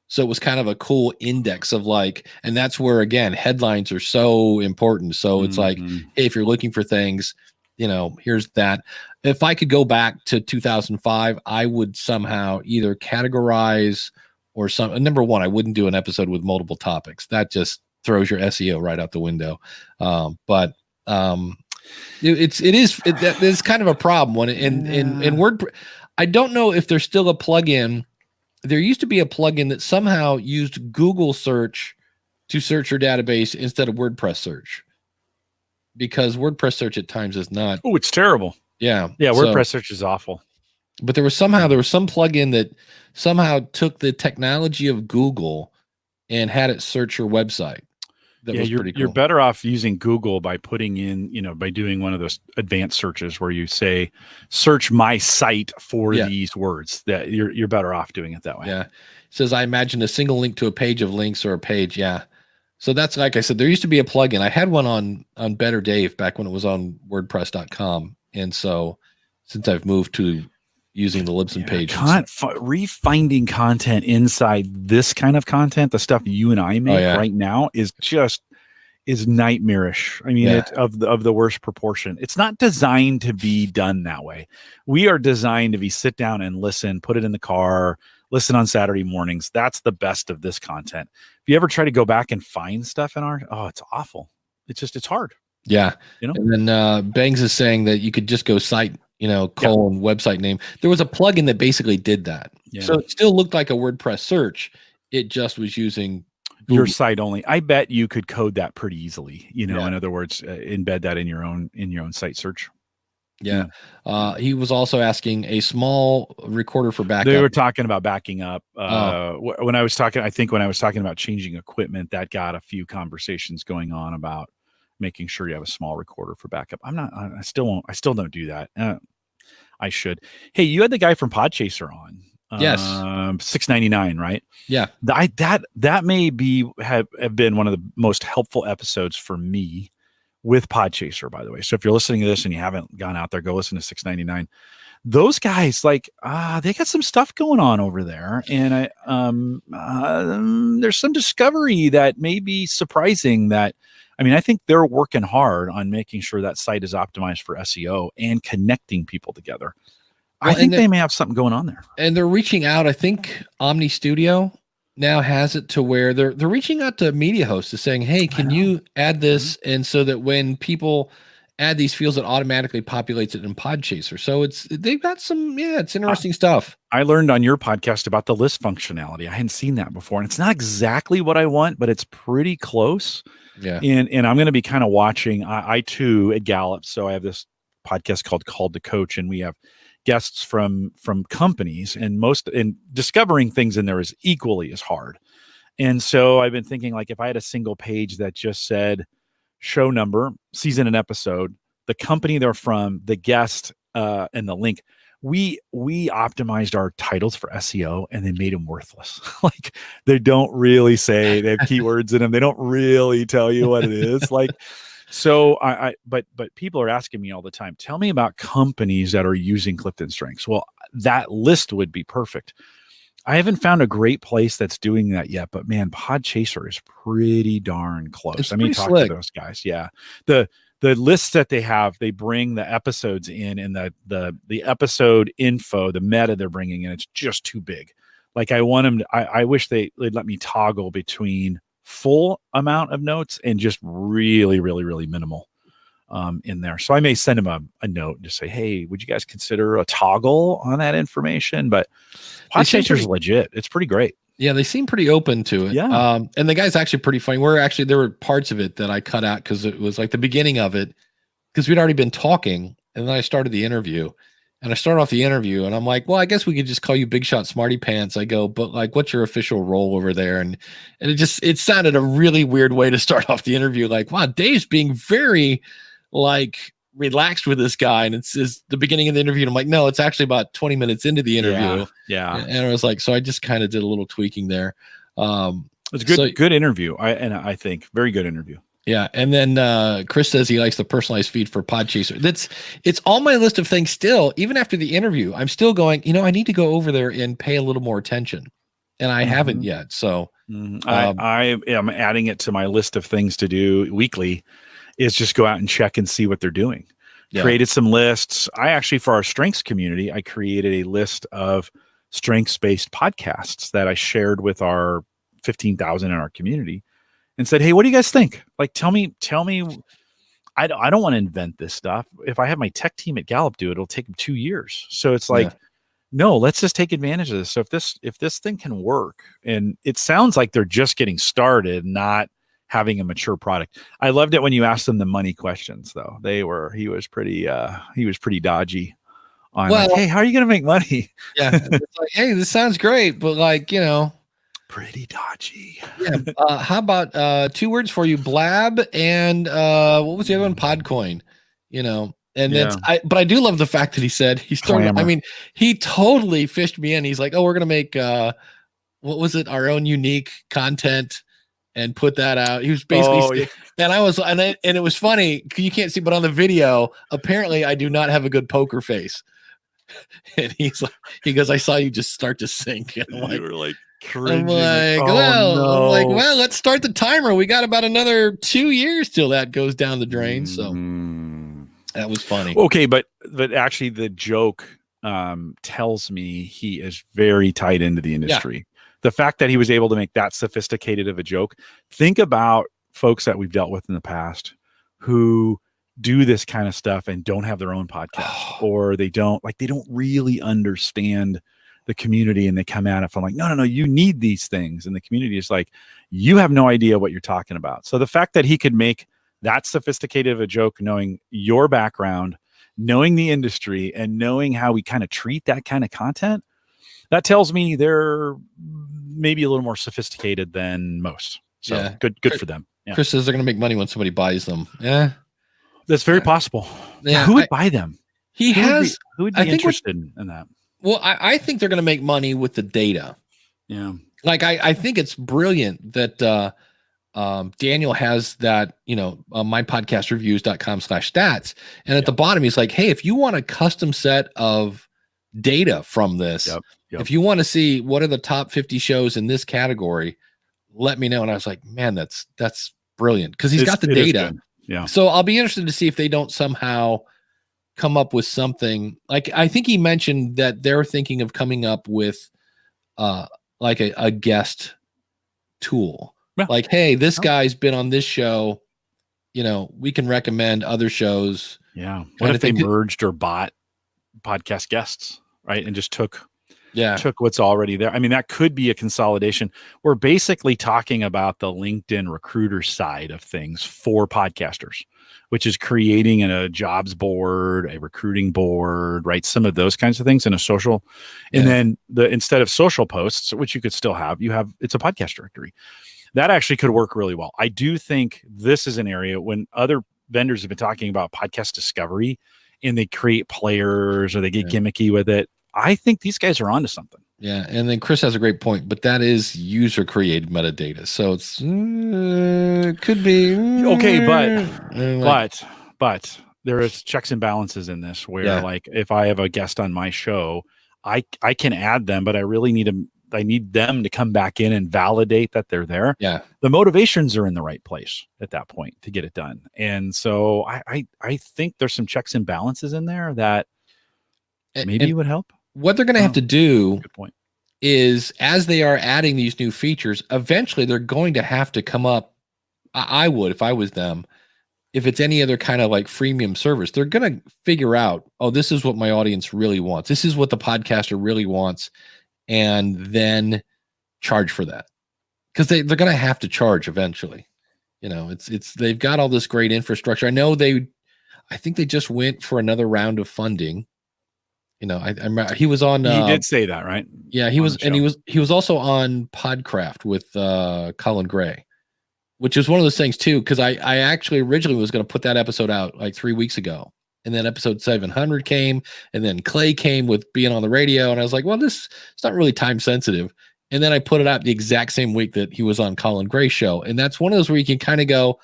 So it was kind of a cool index of like, and that's where again headlines are so important. So it's like, hey, if you're looking for things, here's that. If I could go back to 2005, I would somehow either categorize or number one, I wouldn't do an episode with multiple topics. That just throws your SEO right out the window. But it's kind of a problem when in WordPress. I don't know if there's still a plugin. There used to be a plugin that somehow used Google search to search your database instead of WordPress search, because WordPress search at times is not. Oh, it's terrible. Yeah. WordPress search is awful. But there was some plugin that somehow took the technology of Google and had it search your website. You're better off using Google by putting in, by doing one of those advanced searches where you say, search my site for these words. That you're better off doing it that way. Yeah. It says, I imagine a single link to a page of links or a page. Yeah. So that's, like I said, there used to be a plugin. I had one on Better Dave back when it was on WordPress.com. And so since I've moved to using the Libsyn page, refinding content inside this kind of content, the stuff you and I make right now is nightmarish. I mean, it's of the worst proportion. It's not designed to be done that way. We are designed to be sit down and listen, put it in the car, listen on Saturday mornings. That's the best of this content. If you ever try to go back and find stuff in it's awful. It's hard. Yeah. And then Bangs is saying that you could just go site, website name. There was a plugin that basically did that. Yeah. So it still looked like a WordPress search. It just was using your site only. I bet you could code that pretty easily. In other words, embed that in your own site search. Yeah. He was also asking a small recorder for backup. They were talking about backing up. When I was talking about changing equipment, that got a few conversations going on about making sure you have a small recorder for backup. I still don't do that. I should. Hey, you had the guy from Podchaser on. Yes. $6.99, right? Yeah. That may have been one of the most helpful episodes for me with Podchaser, by the way. So if you're listening to this and you haven't gone out there, go listen to $6.99. Those guys, they got some stuff going on over there, and there's some discovery that may be surprising. I think they're working hard on making sure that site is optimized for SEO and connecting people together. I think they may have something going on there. And they're reaching out. I think Omni Studio now has it to where they're reaching out to media hosts to saying, hey, can you add this? And so that when people add these fields, it automatically populates it in Podchaser. So they've got some, it's interesting stuff. I learned on your podcast about the list functionality. I hadn't seen that before, and it's not exactly what I want, but it's pretty close. Yeah. And I'm going to be kind of watching, I too at Gallup. So I have this podcast called Called to Coach, and we have guests from companies, and discovering things in there is equally as hard. And so I've been thinking, if I had a single page that just said show number, season and episode, the company they're from, the guest, and the link, we optimized our titles for SEO and they made them worthless. They don't really say, they have keywords in them. They don't really tell you what it is. So but people are asking me all the time, tell me about companies that are using Clifton Strengths. Well, that list would be perfect. I haven't found a great place that's doing that yet, but man, Podchaser is pretty darn close. Talk to those guys. Yeah. The lists that they have, they bring the episodes in, and the episode info, the meta they're bringing in, it's just too big. I want them to, I wish they'd let me toggle between full amount of notes and just really, really, really minimal in there. So I may send them a note and just say, hey, would you guys consider a toggle on that information? But Podchaser is legit. It's pretty great. Yeah, they seem pretty open to it. Yeah. And the guy's actually pretty funny. There were parts of it that I cut out because it was the beginning of it, because we'd already been talking, and then I started the interview. And I start off the interview and I'm like, well, I guess we could just call you Big Shot Smarty Pants. I go, but what's your official role over there? And it sounded a really weird way to start off the interview. Wow, Dave's being very relaxed with this guy, and it's the beginning of the interview. And I'm like, no, it's actually about 20 minutes into the interview. Yeah. And I was like, so I just kind of did a little tweaking there. It's a good interview. I think very good interview. Yeah. And then Chris says he likes the personalized feed for Podchaser. It's on my list of things still. Even after the interview, I'm still going, I need to go over there and pay a little more attention. And I haven't yet. So I am adding it to my list of things to do weekly, is just go out and check and see what they're doing. Yeah. Created some lists. I actually, for our strengths community, I created a list of strengths-based podcasts that I shared with our 15,000 in our community and said, hey, what do you guys think? Like, tell me. I don't want to invent this stuff. If I have my tech team at Gallup do it, it'll take them 2 years. So it's like, no, let's just take advantage of this. So if this thing can work, and it sounds like they're just getting started, not having a mature product. I loved it when you asked them the money questions, though. He was pretty dodgy on, like, hey, how are you going to make money? Yeah. It's like, hey, this sounds great, but like, pretty dodgy. Yeah. How about 2 words for you, Blab, and what was the other one? Podcoin, and but I do love the fact that he said he's throwing, he totally fished me in. He's like, oh, we're going to make, what was it? Our own unique content and put that out. He was basically, and I was, and it was funny. You can't see, but on the video, apparently I do not have a good poker face. And he goes, I saw you just start to sink. And I'm like, you were like, cringing. Well, let's start the timer. We got about another 2 years till that goes down the drain. So that was funny. Okay, but actually the joke tells me he is very tied into the industry. Yeah. The fact that he was able to make that sophisticated of a joke. Think about folks that we've dealt with in the past who do this kind of stuff and don't have their own podcast, or they don't really understand the community, and they come at it from like, no, you need these things. And the community is like, you have no idea what you're talking about. So the fact that he could make that sophisticated of a joke, knowing your background, knowing the industry, and knowing how we kind of treat that kind of content, that tells me they're maybe a little more sophisticated than most. So good for them. Yeah. Chris says they're going to make money when somebody buys them. Yeah. That's very possible. Yeah, who would buy them? Who would be interested in that? Well, I think they're going to make money with the data. Yeah. Like, I think it's brilliant that Daniel has that, mypodcastreviews.com/stats. And at the bottom, he's like, hey, if you want a custom set of data from this, if you want to see what are the top 50 shows in this category, let me know. And I was like, man, that's brilliant, because he's got the data. Yeah. So I'll be interested to see if they don't somehow come up with something. Like, I think he mentioned that they're thinking of coming up with like a guest tool. Yeah. Like, hey, this guy's been on this show. We can recommend other shows. Yeah. What if they merged or bought podcast guests, right? And just took what's already there. I mean, that could be a consolidation. We're basically talking about the LinkedIn recruiter side of things for podcasters, which is creating a jobs board, a recruiting board, right? Some of those kinds of things in a social. And then instead of social posts, which you could still have, it's a podcast directory. That actually could work really well. I do think this is an area when other vendors have been talking about podcast discovery and they create players or they get gimmicky with it. I think these guys are onto something. Yeah. And then Chris has a great point, but that is user created metadata. So it's could be okay, but there is checks and balances in this where like if I have a guest on my show, I can add them, but I really need them to come back in and validate that they're there. Yeah. The motivations are in the right place at that point to get it done. And so I think there's some checks and balances in there that maybe would help. What they're going to have to do is, as they are adding these new features, eventually they're going to have to come up. I would, if I was them, if it's any other kind of like freemium service, they're going to figure out, oh, this is what my audience really wants. This is what the podcaster really wants. And then charge for that, because they're going to have to charge eventually. They've got all this great infrastructure. I know I think they just went for another round of funding. I remember he was on. He did say that, right? Yeah, he was, and he was also on Podcraft with Colin Gray, which is one of those things too. Because I actually originally was going to put that episode out like 3 weeks ago, And then episode 700 came, and then Clay came with being on the radio. And I was like, well, it's not really time sensitive. And then I put it out the exact same week that he was on Colin Gray's show. And that's one of those where you can kind of go,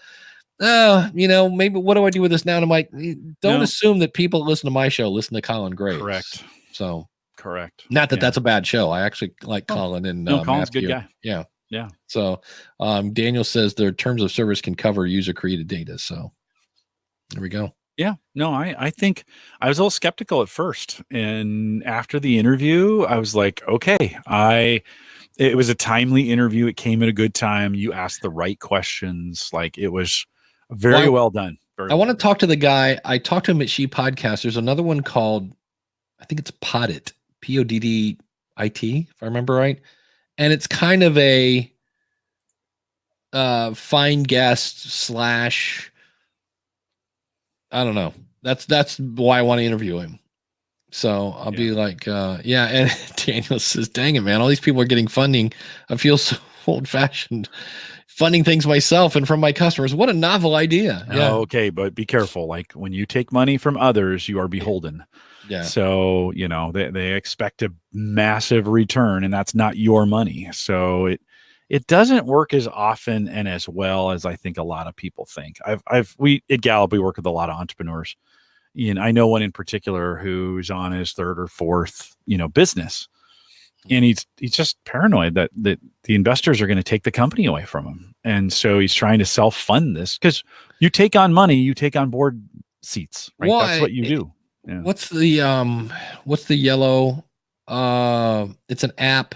maybe what do I do with this now? And I'm like, don't assume that people that listen to my show listen to Colin Gray. Correct. So correct. Not that that's a bad show. I actually like Colin and Colin's a good guy. Yeah. Yeah. So Daniel says their terms of service can cover user created data. So there we go. Yeah. No, I think I was a little skeptical at first. And after the interview, I was like, okay, it was a timely interview. It came at a good time. You asked the right questions. Like it was very well done. I want to talk to the guy. I talked to him at She Podcast. There's another one called, I think it's Poddit, Poddit, if I remember right. And it's kind of a fine guest / I don't know. That's why I want to interview him. So I'll be like, yeah. And Daniel says, dang it, man. All these people are getting funding. I feel so old fashioned funding things myself and from my customers. What a novel idea. Yeah. Okay. But be careful. Like when you take money from others, you are beholden. Yeah. So, they expect a massive return and that's not your money. So it doesn't work as often and as well as I think a lot of people think. We at Gallup, we work with a lot of entrepreneurs. And I know one in particular who's on his third or fourth, business. And he's just paranoid that the investors are going to take the company away from him. And so he's trying to self-fund this because you take on money, you take on board seats, right? Well, that's what you do. Yeah. What's the yellow? It's an app.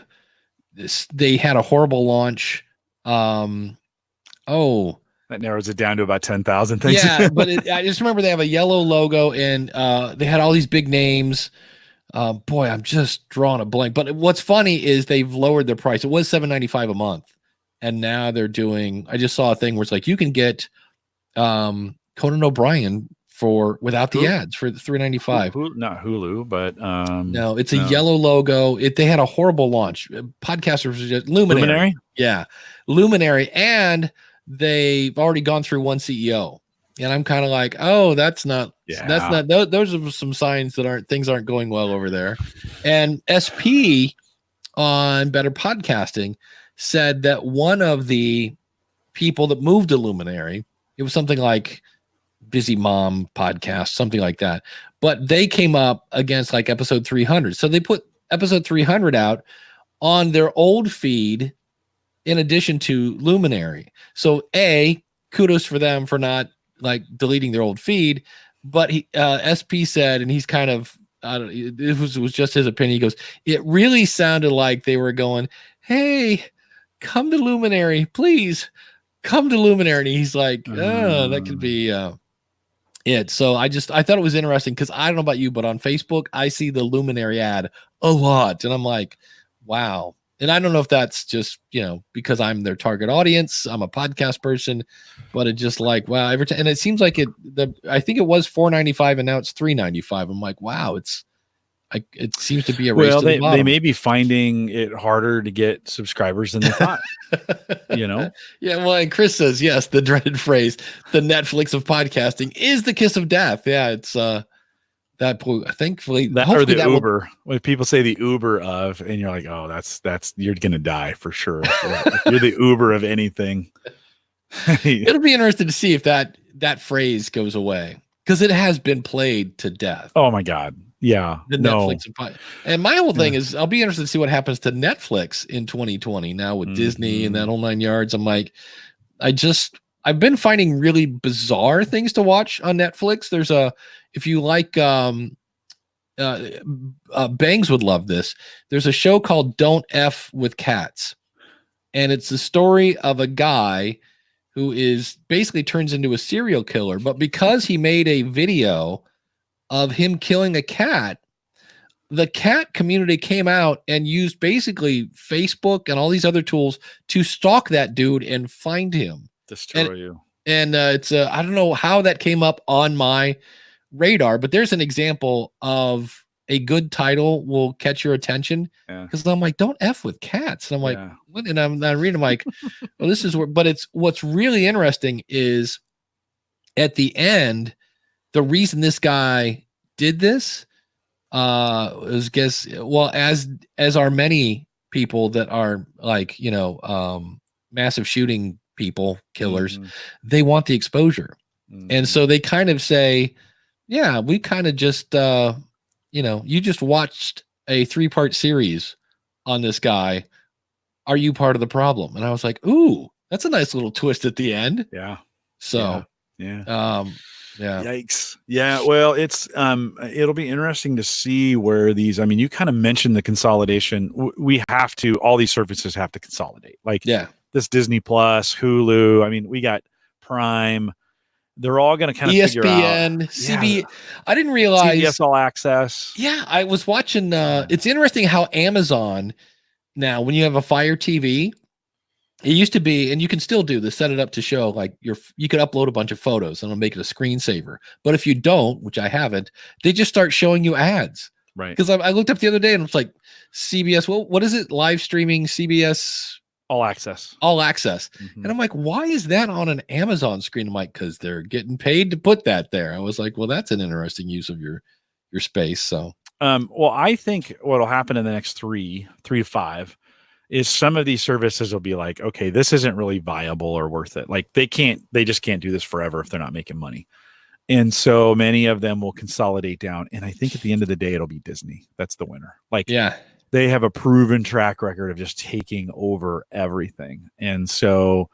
They had a horrible launch. That narrows it down to about 10,000 things. Yeah, but I just remember they have a yellow logo and they had all these big names. Boy, I'm just drawing a blank. But what's funny is they've lowered their price. It was $7.95 a month, and now they're doing. I just saw a thing where it's like you can get Conan O'Brien without the ads for $3.95. Not Hulu, but no, it's a yellow logo. They had a horrible launch. Podcasters just Luminary. Yeah, Luminary, and they've already gone through one CEO. And I'm kind of like, oh, that's not. Those are some signs that things aren't going well over there. And SP on Better Podcasting said that one of the people that moved to Luminary, it was something like Busy Mom Podcast, something like that. But they came up against like episode 300. So they put episode 300 out on their old feed in addition to Luminary. So kudos for them for not like deleting their old feed. But SP said, and he's kind of, it was just his opinion. He goes, it really sounded like they were going, hey, come to Luminary, please come to Luminary. And he's like, oh, that could be it. So I thought it was interesting because I don't know about you, but on Facebook, I see the Luminary ad a lot. And I'm like, wow. And I don't know if that's just, because I'm their target audience. I'm a podcast person, but it just like, wow. Every time, and it seems like I think it was $4.95 and now it's $3.95. I'm like, wow, it seems to be a race to the bottom. They may be finding it harder to get subscribers than they thought, Yeah. Well, and Chris says, yes, the dreaded phrase, the Netflix of podcasting is the kiss of death. Yeah. It's, that thankfully or the Uber when people say the Uber of, and you're like, oh, that's you're gonna die for sure. If you're the Uber of anything. It'll be interesting to see if that phrase goes away because it has been played to death. Oh my God, yeah. Netflix and my whole thing is I'll be interested to see what happens to Netflix in 2020 now with Disney and that whole 9 yards. I'm like, I've been finding really bizarre things to watch on Netflix. If you like, Bangs would love this. There's a show called Don't F with Cats. And it's the story of a guy who basically turns into a serial killer. But because he made a video of him killing a cat, the cat community came out and used basically Facebook and all these other tools to stalk that dude and find him. Destroy you. And it's I don't know how that came up on my radar, but there's an example of a good title will catch your attention because I'm like, don't F with cats. And I'm like, what? And I'm reading, I'm like, well, this is where, but what's really interesting is at the end, the reason this guy did this is as are many people that are like, massive shooting people, killers, they want the exposure. And so they kind of say, yeah, we kind of just, you just watched a 3-part series on this guy. Are you part of the problem? And I was like, ooh, that's a nice little twist at the end. Yeah. So, yeah. Yeah. Yikes. Yeah. Well, it's it'll be interesting to see where these. I mean, you kind of mentioned the consolidation. We have to. All these services have to consolidate. Like this Disney Plus, Hulu. I mean, we got Prime. They're all going to kind of ESPN, figure out. CB. I didn't realize CBS All Access. Yeah, I was watching. It's interesting how Amazon now, when you have a Fire TV. It used to be, and you can still do this, set it up to show like you could upload a bunch of photos and it'll make it a screensaver. But if you don't, which I haven't, they just start showing you ads. Right. Because I looked up the other day and it's like CBS, what is it? Live streaming CBS All Access. All Access. And I'm like, why is that on an Amazon screen? I'm like, because they're getting paid to put that there. I was like, well, that's an interesting use of your space. So well, I think what'll happen in the next 3 to 5 is some of these services will be like, okay, this isn't really viable or worth it. Like they just can't do this forever if they're not making money. And so many of them will consolidate down. And I think at the end of the day, it'll be Disney. That's the winner. Like, they have a proven track record of just taking over everything. And so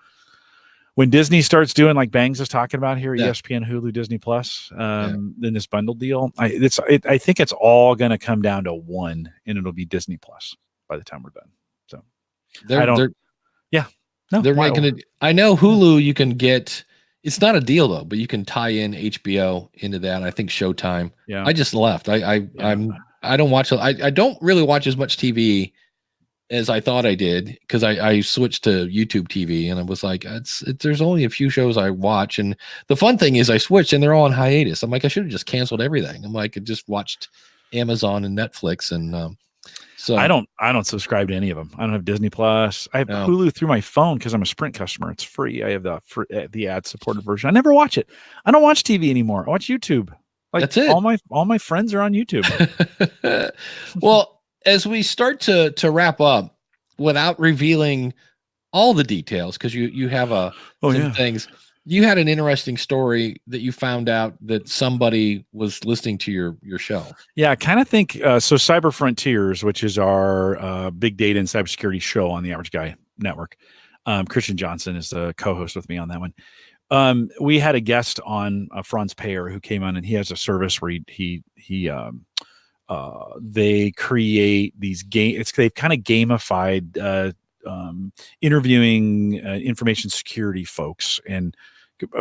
when Disney starts doing like Bangs is talking about here, ESPN, Hulu, Disney Plus, then this bundle deal, I think it's all going to come down to one, and it'll be Disney Plus by the time we're done. So they're making it. I know Hulu, you can get, it's not a deal though, but you can tie in HBO into that. I think Showtime. Yeah. I just left. I don't watch. I don't really watch as much TV as I thought I did, because I switched to YouTube TV, and I was like, there's only a few shows I watch. And the fun thing is I switched and they're all on hiatus. I'm like, I should have just canceled everything. I'm like, I just watched Amazon and Netflix. And so I don't subscribe to any of them. I don't have Disney Plus. I have Hulu through my phone because I'm a Sprint customer. It's free. I have the ad supported version. I never watch it. I don't watch TV anymore. I watch YouTube. Like, that's it. All my friends are on YouTube. Well, as we start to wrap up, without revealing all the details, because you have some things. You had an interesting story that you found out that somebody was listening to your show. Yeah, I kind of think so. Cyber Frontiers, which is our big data and cybersecurity show on the Average Guy Network. Christian Johnson is the co-host with me on that one. We had a guest on, Franz Payer, who came on, and he has a service where they create these they've kind of gamified interviewing information security folks and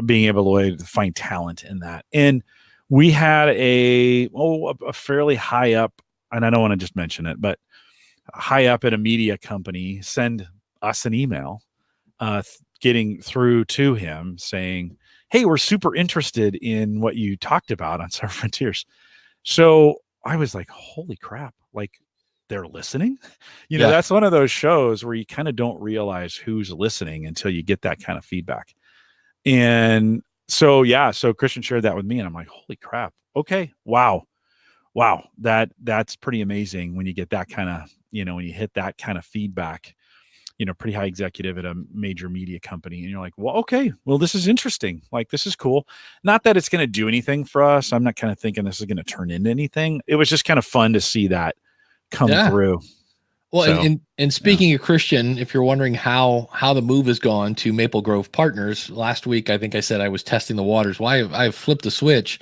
being able to find talent in that. And we had a fairly high up, and I don't want to just mention it, but high up at a media company send us an email getting through to him saying, hey, we're super interested in what you talked about on Cyber Frontiers. So I was like, holy crap, like they're listening. That's one of those shows where you kind of don't realize who's listening until you get that kind of feedback. And so Christian shared that with me, and I'm like, holy crap. Okay. Wow. That's pretty amazing when you get that kind of, when you hit that kind of feedback, pretty high executive at a major media company. And you're like, well, okay, well, this is interesting. Like, this is cool. Not that it's going to do anything for us. I'm not kind of thinking this is going to turn into anything. It was just kind of fun to see that come through. Well, and speaking of Christian, if you're wondering how the move has gone to Maple Grove Partners, last week, I think I said I was testing the waters. Well, I flipped the switch.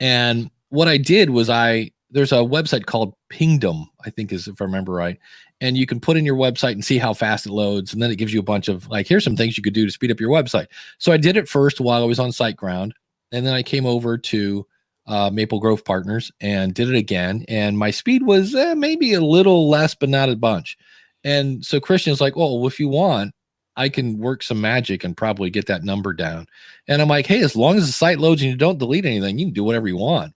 And what I did was there's a website called Pingdom, I think is, if I remember right. And you can put in your website and see how fast it loads. And then it gives you a bunch of like, here's some things you could do to speed up your website. So I did it first while I was on SiteGround. And then I came over to Maple Grove Partners and did it again. And my speed was maybe a little less, but not a bunch. And so Christian's like, well, if you want, I can work some magic and probably get that number down. And I'm like, hey, as long as the site loads and you don't delete anything, you can do whatever you want.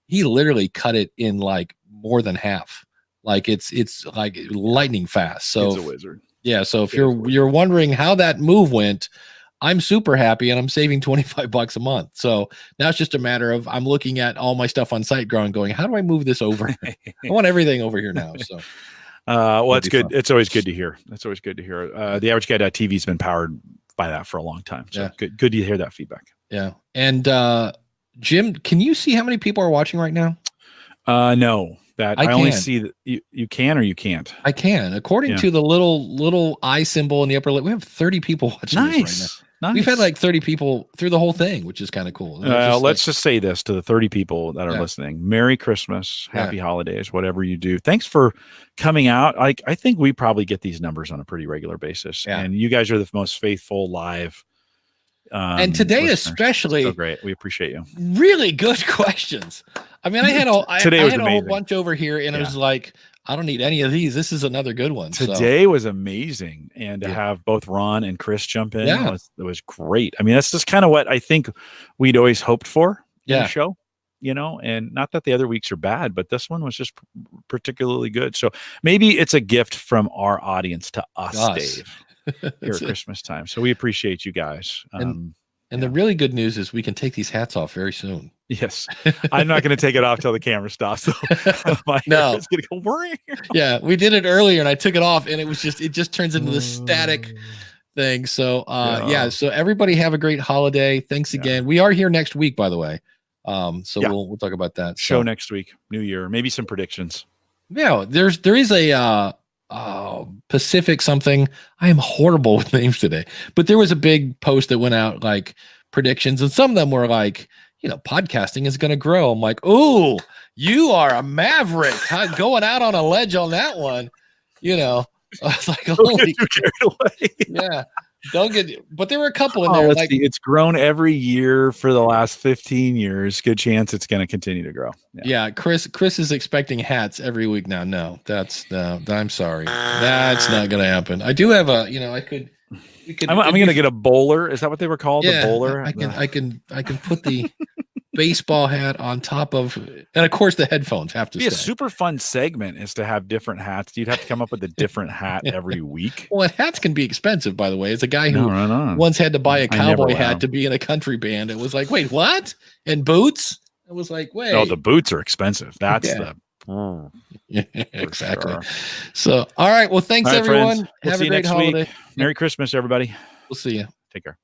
He literally cut it in like more than half. Like it's like lightning fast. So he's a wizard. Yeah. So if you're wondering how that move went, I'm super happy and I'm saving $25 a month. So now it's just a matter of I'm looking at all my stuff on SiteGround going, how do I move this over? I want everything over here now. So well, it's good. Fun. It's always good to hear. The Average Guy.tv has been powered by that for a long time. So good to hear that feedback. Yeah. And Jim, can you see how many people are watching right now? No. That I only see that you can or you can't. I can. According to the little eye symbol in the upper left, we have 30 people watching this right now. Nice. We've had like 30 people through the whole thing, which is kind of cool. Let's just say this to the 30 people that are listening. Merry Christmas, happy holidays, whatever you do. Thanks for coming out. I think we probably get these numbers on a pretty regular basis. Yeah. And you guys are the most faithful live. And today listeners. Especially. So great. We appreciate you. Really good questions. I mean, I had a whole bunch over here and it was like, I don't need any of these. This is another good one. Today was amazing. And to have both Ron and Chris jump in, it was great. I mean, that's just kind of what I think we'd always hoped for in the show, and not that the other weeks are bad, but this one was just particularly good. So maybe it's a gift from our audience to us. Dave, here at Christmas time. So we appreciate you guys. And the really good news is we can take these hats off very soon. Yes. I'm not going to take it off till the camera stops. So no. It's going to go. Yeah, we did it earlier and I took it off and it just turns into the static thing. So so everybody have a great holiday. Thanks again. We are here next week, by the way. We'll talk about that. Show next week, New Year, maybe some predictions. Yeah, there is a Pacific something. I am horrible with names today, but there was a big post that went out like predictions, and some of them were like, podcasting is going to grow. I'm like, oh, you are a maverick going out on a ledge on that one. I was like, holy, yeah. Don't get, but there were a couple in there. Like, it's grown every year for the last 15 years. Good chance it's going to continue to grow. Yeah. Chris is expecting hats every week now. No, I'm sorry. That's not going to happen. I do have I'm going to get a bowler. Is that what they were called? Yeah, a bowler. I can put the baseball hat on top of, and of course the headphones have to be stay. A super fun segment is to have different hats. You'd have to come up with a different hat every week. Well, hats can be expensive, by the way. It's a guy who once had to buy a cowboy hat to be in a country band. It was like, wait, what? And boots? It was like, wait. Oh, the boots are expensive. That's exactly. Sure. So, all right. Well, thanks everyone. We'll have see a great next holiday. Week. Merry Christmas, everybody. We'll see you. Take care.